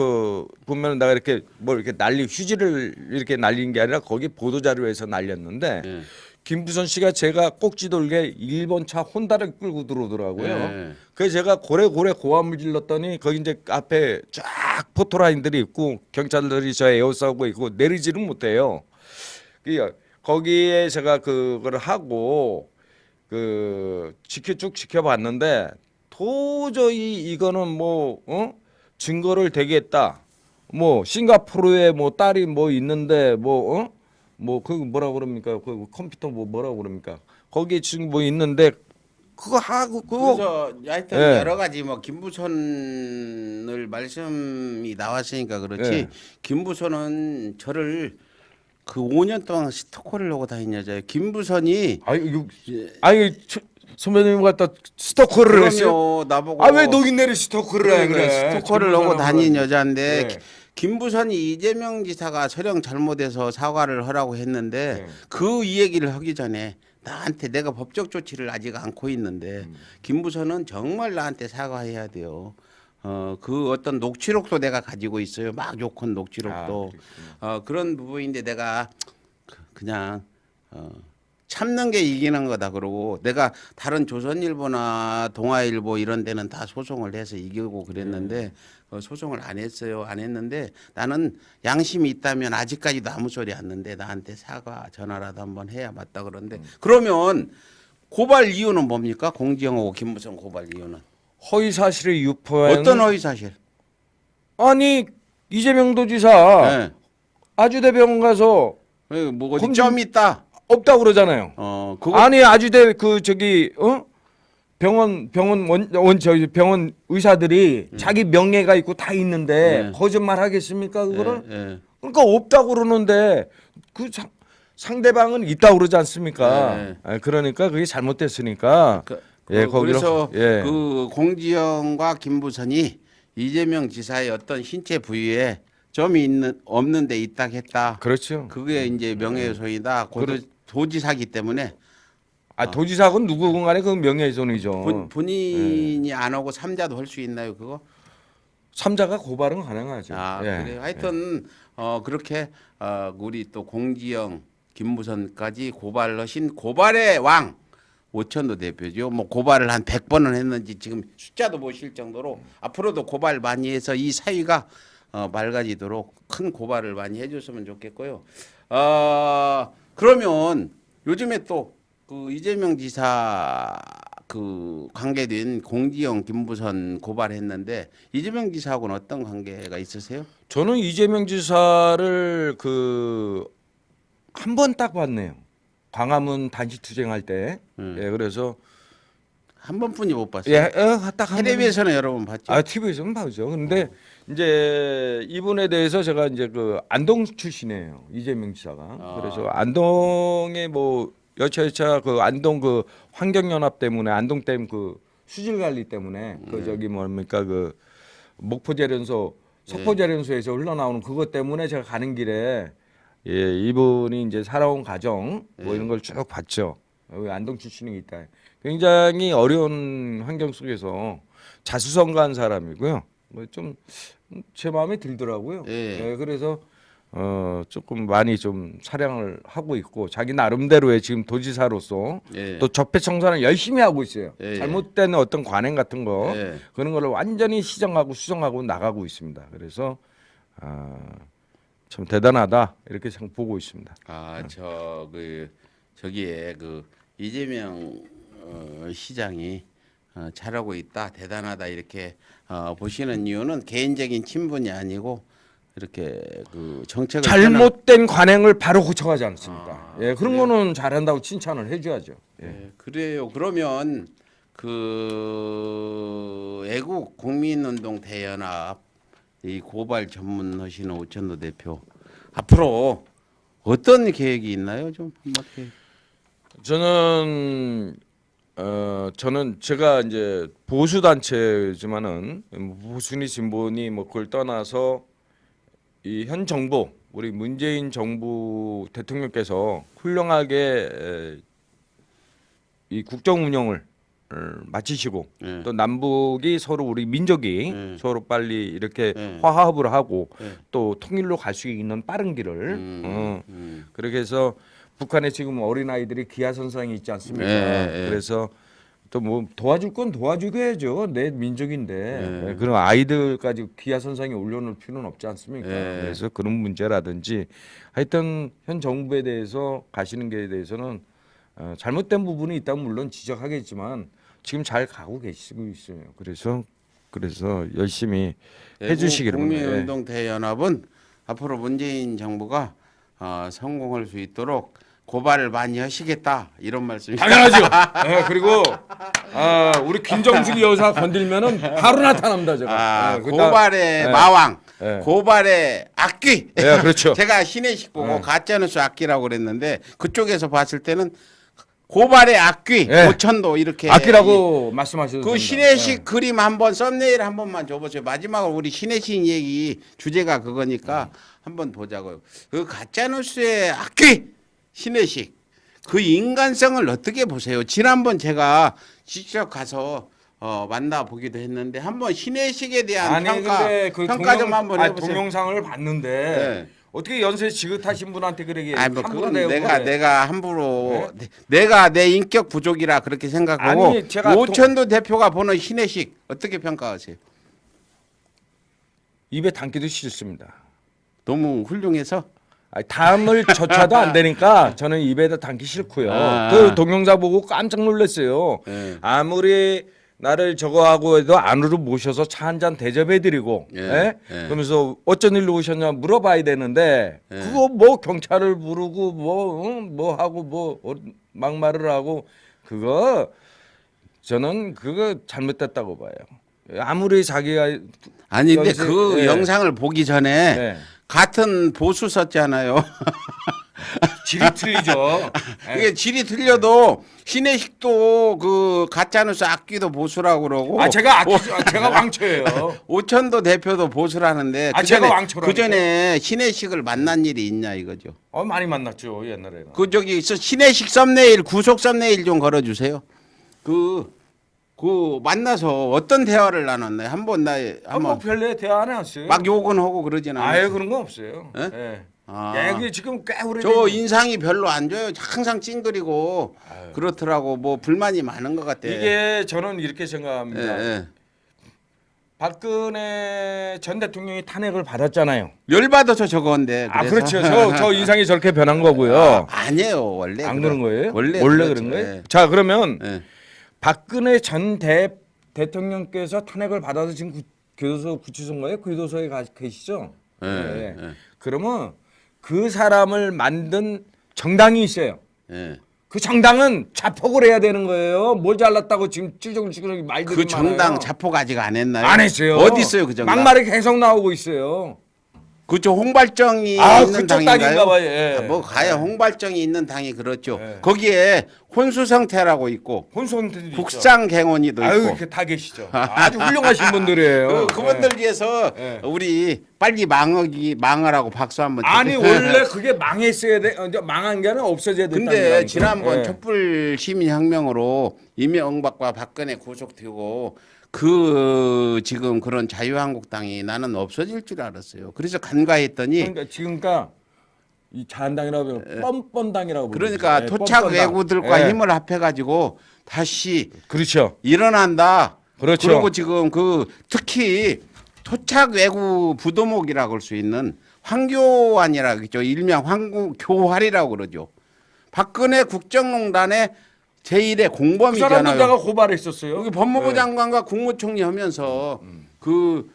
보면 내가 이렇게 뭐 이렇게 휴지를 이렇게 날린 게 아니라 거기 보도 자료에서 날렸는데 예. 김부선 씨가 제가 꼭지 돌게 1번 차 혼다를 끌고 들어오더라고요. 예. 그래서 제가 고래고래 고함을 질렀더니 거기 이제 앞에 쫙 포토라인들이 있고 경찰들이 저 에워싸고 있고 내리지는 못해요. 거기에 제가 그걸 하고 쭉 지켜봤는데 도저히 이거는 증거를 대겠다. 뭐 싱가포르에 뭐 딸이 뭐 있는데 그 뭐라 그럽니까? 그 컴퓨터 뭐라고 그럽니까? 거기에 지금 뭐 있는데 그거 하고 그래서 하여튼 예. 여러 가지 뭐 김부선을 말씀이 나왔으니까 그렇지 예. 김부선은 저를 그 5년 동안 스토커를 하고 다닌 여자예요. 김부선이 선배님 갖다 스토커를 했어요. 그럼요 나보고 왜 노인네를 스토커를 해 그래? 스토커를 하고 다닌 여자인데 네. 김부선이 이재명 지사가 촬영 잘못해서 사과를 하라고 했는데 네. 그 이 얘기를 하기 전에 나한테 내가 법적 조치를 아직 않고 있는데 김부선은 정말 나한테 사과해야 돼요. 그 어떤 녹취록도 내가 가지고 있어요. 막 욕한 녹취록도 그런 부분인데 내가 그냥 참는 게 이기는 거다 그러고 내가 다른 조선일보나 동아일보 이런 데는 다 소송을 해서 이기고 그랬는데 소송을 안 했어요. 안 했는데 나는 양심이 있다면 아직까지도 아무 소리 안 했는데 나한테 사과 전화라도 한번 해야 맞다 그런데 그러면 고발 이유는 뭡니까? 공지영하고 김무성 고발 이유는 허위 사실을 유포한 어떤 허위 사실? 아니 이재명 도지사 네. 아주대병원 가서 뭐 어디 점 있다. 없다고 그러잖아요. 그거 아니 아주대 병원 병원 의사들이 자기 명예가 있고 다 있는데 네. 거짓말 하겠습니까 그거를? 예. 그러니까 없다고 그러는데 상대방은 있다고 그러지 않습니까? 네. 그러니까 그게 잘못됐으니까 그래서 그 공지영과 김부선이 이재명 지사의 어떤 신체 부위에 점이 없는데 있다 했다. 그렇죠. 그게 이제 명예훼손이다. 도지사기 때문에 도지사건 누구건 간에 그건 명예훼손이죠. 본인이 안 하고 삼자도 할 수 있나요 그거? 삼자가 고발은 가능하죠. 그래요. 하여튼 그렇게 우리 또 공지영, 김부선까지 고발하신 고발의 왕 오천도 대표죠. 뭐 고발을 한 100번은 했는지 지금 숫자도 못 실 정도로 앞으로도 고발 많이 해서 이 사위가 맑아지도록 큰 고발을 많이 해줬으면 좋겠고요. 그러면 요즘에 또 그 이재명 지사 그 관계된 공지영, 김부선 고발했는데 이재명 지사하고는 어떤 관계가 있으세요? 저는 이재명 지사를 한 번 딱 봤네요. 광화문 단식투쟁할 때. 그래서 한 번뿐이 못 봤어요. 딱 한 번. 텔레비에서는 여러 번 봤죠. TV에서는 봐죠. 근데 이제 이분에 대해서 제가 이제 안동 출신이에요. 이재명 지사가. 그래서 안동에 뭐 여차여차 안동 환경연합 때문에 안동댐 수질 관리 때문에 뭡니까 목포재련소 석포재련소에서 흘러나오는 그것 때문에 제가 가는 길에 이분이 이제 살아온 과정 뭐 이런 걸 쭉 봤죠. 여기 안동 출신이 있다. 굉장히 어려운 환경 속에서 자수성가한 사람이고요. 뭐 좀 제 마음에 들더라고요. 그래서 조금 많이 좀 사랑을 하고 있고 자기 나름대로의 지금 도지사로서 또 적폐청산을 열심히 하고 있어요. 잘못된 어떤 관행 같은 거 그런 거를 완전히 시정하고 수정하고 나가고 있습니다. 그래서 참 대단하다 이렇게 참 보고 있습니다. 저기에 그 이재명 시장이 잘하고 있다, 대단하다 이렇게 보시는 이유는 개인적인 친분이 아니고 이렇게 그 정책을 잘못된 관행을 바로 고쳐가지 않습니까? 예, 그런 거는 잘한다고 칭찬을 해줘야죠. 예. 그래요. 그러면 그 애국 국민운동 대연합 이 고발 전문하시는 오천도 대표 앞으로 어떤 계획이 있나요? 좀 한마디. 저는 제가 이제 보수 단체지만은 보수니 진보니 뭐 그걸 떠나서 이 현 정부 우리 문재인 정부 대통령께서 훌륭하게 이 국정 운영을 마치시고 또 남북이 서로 우리 민족이 서로 빨리 이렇게 화합을 하고 또 통일로 갈 수 있는 빠른 길을 그렇게 해서 북한에 지금 어린 아이들이 기아선상이 있지 않습니까? 그래서 또 뭐 도와줄 건 도와주게 해야죠. 내 민족인데 그런 아이들까지 기아선상에 올려놓을 필요는 없지 않습니까? 그래서 그런 문제라든지 하여튼 현 정부에 대해서 가시는 게에 대해서는 잘못된 부분이 있다면 물론 지적하겠지만 지금 잘 가고 계시고 있어요. 그래서 열심히 해주시기를 국민운동 대연합은 앞으로 문재인 정부가 성공할 수 있도록 고발을 많이 하시겠다 이런 말씀이 당연하죠. 네, 그리고 우리 김정숙 여사 건들면은 바로 나타납니다 제가. 고발의 마왕, 네. 고발의 악귀. 네, 그렇죠. 제가 신혜식 보고 가짜뉴스 악귀라고 그랬는데 그쪽에서 봤을 때는 고발의 악귀, 오천도 이렇게 악귀라고 말씀하셔도 그 신혜식 그림 한번 썸네일 한 번만 줘보세요. 마지막으로 우리 신혜식 얘기 주제가 그거니까 한번 보자고요. 그 가짜뉴스의 악귀. 신혜식 그 인간성을 어떻게 보세요? 지난번 제가 직접 가서 만나 보기도 했는데 한번 신혜식에 대한 평가 좀 한번 해보세요. 동영상을 봤는데 어떻게 연세 지긋하신 분한테 그러게 뭐 그건 내가 함부로 내가 내 인격 부족이라 그렇게 생각하고 오천도 대표가 보는 신혜식 어떻게 평가하세요? 입에 담기도 싫습니다. 너무 훌륭해서. 담을 조차도 안 되니까 저는 입에다 담기 싫고요. 그 동영상 보고 깜짝 놀랐어요. 아무리 나를 저거 하고 해도 안으로 모셔서 차 한 잔 대접해드리고 그러면서 어쩐 일로 오셨냐 물어봐야 되는데 그거 뭐 경찰을 부르고 뭐 하고 뭐 막말을 하고 그거 저는 그거 잘못됐다고 봐요. 아무리 자기가 근데 그 영상을 보기 전에 같은 보수 썼잖아요. 질이 틀리죠. 이게 질이 틀려도 신혜식도 그 가짜뉴스 악귀도 보수라고 그러고. 제가 왕초예요. 오천도 대표도 보수라는데. 제가 왕초라니까. 그 전에 신혜식을 만난 일이 있냐 이거죠. 많이 만났죠 옛날에는. 그 저기 신혜식 썸네일 구속 썸네일 좀 걸어주세요. 그 만나서 어떤 대화를 나눴나요? 한번 뭐 별로 대화 안 했어요. 막 욕은 하고 그러진 않아요. 그런 건 없어요. 이게 지금 꽤 오래. 저 인상이 별로 안 좋아요. 항상 찡그리고 그렇더라고. 뭐 불만이 많은 것 같아. 이게 저는 이렇게 생각합니다. 박근혜 전 대통령이 탄핵을 받았잖아요. 열받아서 저건데. 그렇죠. 저 인상이 저렇게 변한 거고요. 아니에요. 원래 안 그런 거예요? 원래 그런 거예요? 자 그러면 박근혜 전 대통령께서 탄핵을 받아서 지금 교도소 구치소인가요? 교도소에 계시죠? 그러면 그 사람을 만든 정당이 있어요. 그 정당은 자폭을 해야 되는 거예요. 뭘 잘났다고 지금 찌적찌적 말들이 그 정당 많아요. 자폭 아직 안 했나요? 안 했어요. 어디 있어요 그 정당? 막말이 계속 나오고 있어요. 그쪽 홍발정이 있는 당인가요? 봐요. 뭐 가야 홍발정이 있는 당이 그렇죠. 거기에 혼수성태라고 있고 국상갱원이도 있고. 이렇게 다 계시죠. 아주 훌륭하신 분들이에요. 그분들 위해서 우리 빨리 망하라고 박수 한번. 원래 그게 망했어야 돼. 망한 게 아니라 없어져야 된다. 근데 지난번 촛불 시민혁명으로 이명박과 박근혜 구속되고 지금 그런 자유한국당이 나는 없어질 줄 알았어요. 그래서 간과했더니 그러니까 이 자한당이라고 뻔뻔당이라고 그러니까 토착 외구들과 힘을 합해가지고 다시 그렇죠. 일어난다. 그렇죠. 그리고 지금 특히 토착 외구 부도목이라고 할 수 있는 황교안이라고 그러죠. 일명 황교활이라고 그러죠. 박근혜 국정농단의 제1의 그 공범이잖아요. 사람도 내가 고발했었어요. 여기 법무부 네. 장관과 국무총리 하면서 그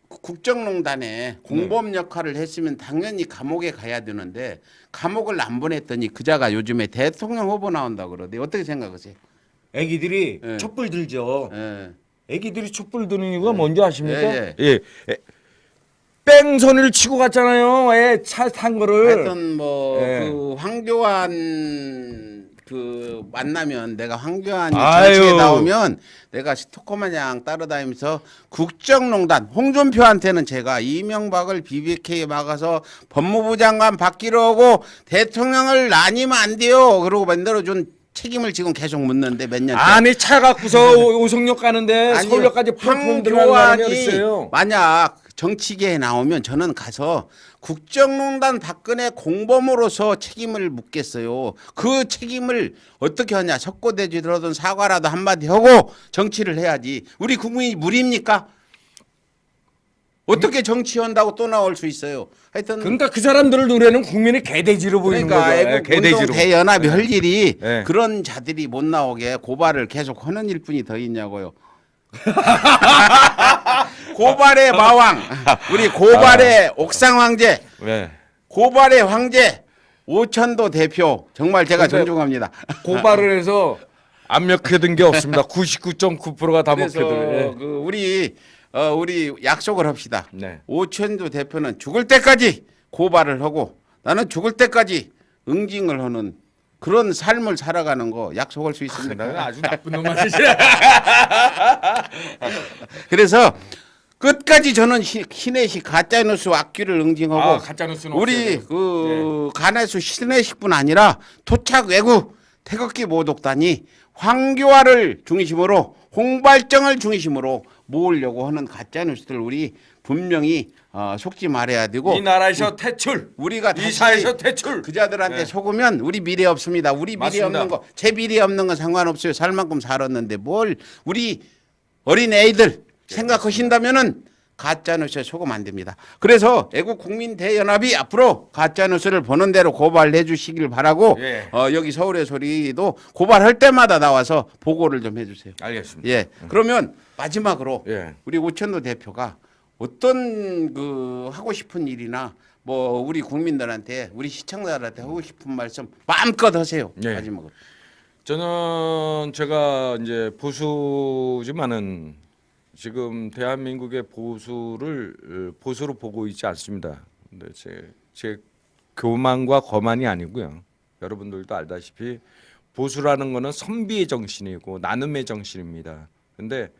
국정농단에 공범 역할을 했으면 당연히 감옥에 가야 되는데 감옥을 안 보냈더니 그자가 요즘에 대통령 후보 나온다 그러대. 어떻게 생각하세요? 애기들이 예. 촛불 들죠. 예. 애기들이 촛불 드는 이유가 뭔지 아십니까? 예, 예. 뺑소니를 치고 갔잖아요. 차 탄 거를. 하여튼 뭐 예. 그 황교안 그 만나면 내가 황교안이 아유. 정치에 나오면 내가 스토커 마냥 따라다니면서 국정농단 홍준표한테는 제가 이명박을 BBK에 막아서 법무부 장관 받기로 하고 대통령을 아니면 안 돼요. 그러고 만들어준 책임을 지금 계속 묻는데 몇 년째. 아니 차 갖고서 오송역 가는데 아니요. 서울역까지 푸르푸르 들어가는 사람이 어딨어요. 만약 정치계에 나오면 저는 가서 국정농단 박근혜 공범으로서 책임을 묻겠어요. 그 책임을 어떻게 하냐. 석고대죄라든 사과라도 한마디 하고 정치를 해야지. 우리 국민이 무리입니까? 어떻게 정치한다고 또 나올 수 있어요. 하여튼 그러니까 그 사람들을 노래는 국민의 개돼지로 보이는 그러니까 거죠. 애국 개돼지로. 운동 대연합이 할 일이 네. 그런 자들이 못 나오게 고발을 계속 하는 일뿐이 더 있냐고요. 고발의 마왕, 우리 고발의 옥상 황제, 네. 고발의 황제 오천도 대표 정말 제가 근데 존중합니다. 고발을 해서 안 먹혀든 게 없습니다. 99.9%가 다 그래서 먹혀든. 예. 그 우리 약속을 합시다. 네. 오천도 대표는 죽을 때까지 고발을 하고 나는 죽을 때까지 응징을 하는 그런 삶을 살아가는 거 약속할 수 있습니다. 나는 아주 나쁜 놈 같으시네. 그래서 끝까지 저는 신혜식 가짜뉴스 악귀를 응징하고 아, 가짜뉴스는 우리 없어야 그 가내수 신혜식뿐 아니라 토착 외구 태극기 모독단이 황교안을 중심으로 홍발정을 중심으로 모으려고 하는 가짜뉴스들 우리 분명히 속지 말아야 되고 이 나라에서 퇴출. 우리가 이 다시 사회에서 퇴출. 그자들한테 네. 속으면 우리 미래 없습니다. 우리 미래 맞습니다. 없는 거, 제 미래 없는 건 상관없어요. 살 만큼 살았는데 뭘 우리 어린 애들 생각하신다면은 가짜뉴스에 속으면 안 됩니다. 그래서 애국 국민 대연합이 앞으로 가짜뉴스를 보는 대로 고발해 주시길 바라고 예. 여기 서울의 소리도 고발할 때마다 나와서 보고를 좀 해주세요. 알겠습니다. 예. 그러면 마지막으로 예. 우리 오천도 대표가 어떤 그 하고 싶은 일이나 뭐 우리 국민들한테 우리 시청자들한테 하고 싶은 말씀 마음껏 하세요. 예. 마지막으로. 저는 제가 이제 보수지만은 지금 대한민국의 보수로 보고 있지 않습니다. 근데 제 교만과 거만이 아니고요. 여러분들도 알다시피 보수라는 거는 선비의 정신이고 나눔의 정신입니다. 근데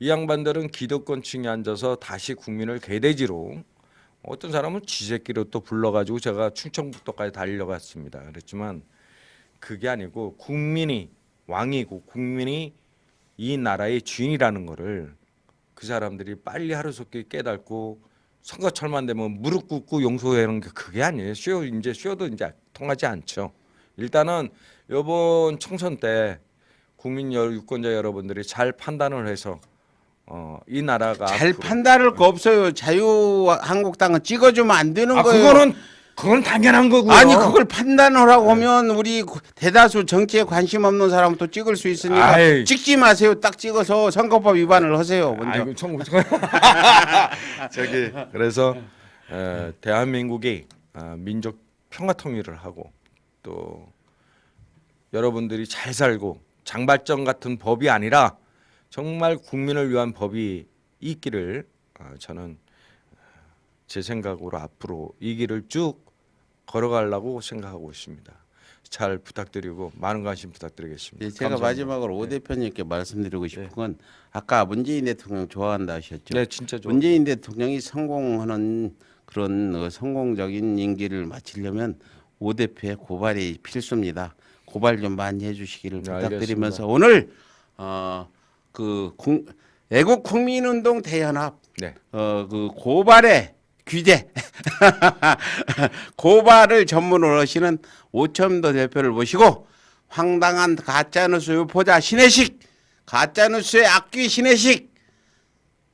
이 양반들은 기득권층에 앉아서 다시 국민을 개돼지로 어떤 사람은 쥐새끼로 또 불러가지고 제가 충청북도까지 달려갔습니다. 그랬지만 그게 아니고 국민이 왕이고 국민이 이 나라의 주인이라는 거를 그 사람들이 빨리 하루속히 깨닫고 선거철만 되면 무릎 꿇고 용서하는 게 그게 아니에요. 쇼도 이제 통하지 않죠. 일단은 이번 총선 때 국민 유권자 여러분들이 잘 판단을 해서 이 나라가 잘 앞으로 판단할 거 없어요. 자유한국당은 찍어주면 안 되는 거예요. 그건 당연한 거고요. 아니 그걸 판단하라고 하면 우리 대다수 정치에 관심 없는 사람은 또 찍을 수 있으니까 아이. 찍지 마세요. 딱 찍어서 선거법 위반을 하세요. 먼저. 아이고 저기 그래서 대한민국이 민족 평화 통일을 하고 또 여러분들이 잘 살고 장발정 같은 법이 아니라 정말 국민을 위한 법이 있기를 저는 제 생각으로 앞으로 이 길을 쭉 걸어가려고 생각하고 있습니다. 잘 부탁드리고 많은 관심 부탁드리겠습니다. 예, 제가 감사합니다. 마지막으로 오 대표님께 말씀드리고 싶은 건 아까 문재인 대통령 좋아한다 하셨죠. 네, 진짜 좋아요. 문재인 대통령이 성공하는 그런 성공적인 임기를 마치려면 오 대표의 고발이 필수입니다. 고발 좀 많이 해주시기를 네, 부탁드리면서 오늘 애국 국민운동 대연합 네. 그 고발의 규제 고발을 전문으로 하시는 오첨도 대표를 모시고 황당한 가짜뉴스 유포자 신혜식 가짜뉴스의 악귀 신혜식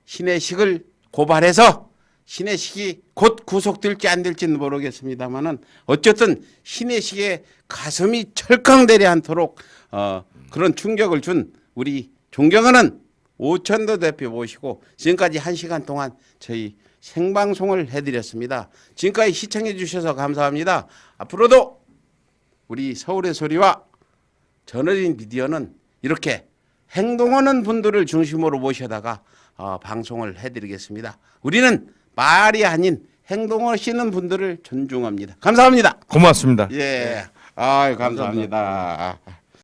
신혜식을 고발해서 신혜식이 곧 구속될지 안 될지는 모르겠습니다만은 어쨌든 신혜식의 가슴이 철컹대려 않도록 그런 충격을 준 우리 존경하는 오천도 대표 모시고 지금까지 1시간 동안 저희 생방송을 해드렸습니다. 지금까지 시청해 주셔서 감사합니다. 앞으로도 우리 서울의 소리와 저널인 미디어는 이렇게 행동하는 분들을 중심으로 모셔다가 방송을 해드리겠습니다. 우리는 말이 아닌 행동하시는 분들을 존중합니다. 감사합니다. 고맙습니다. 예, 감사합니다.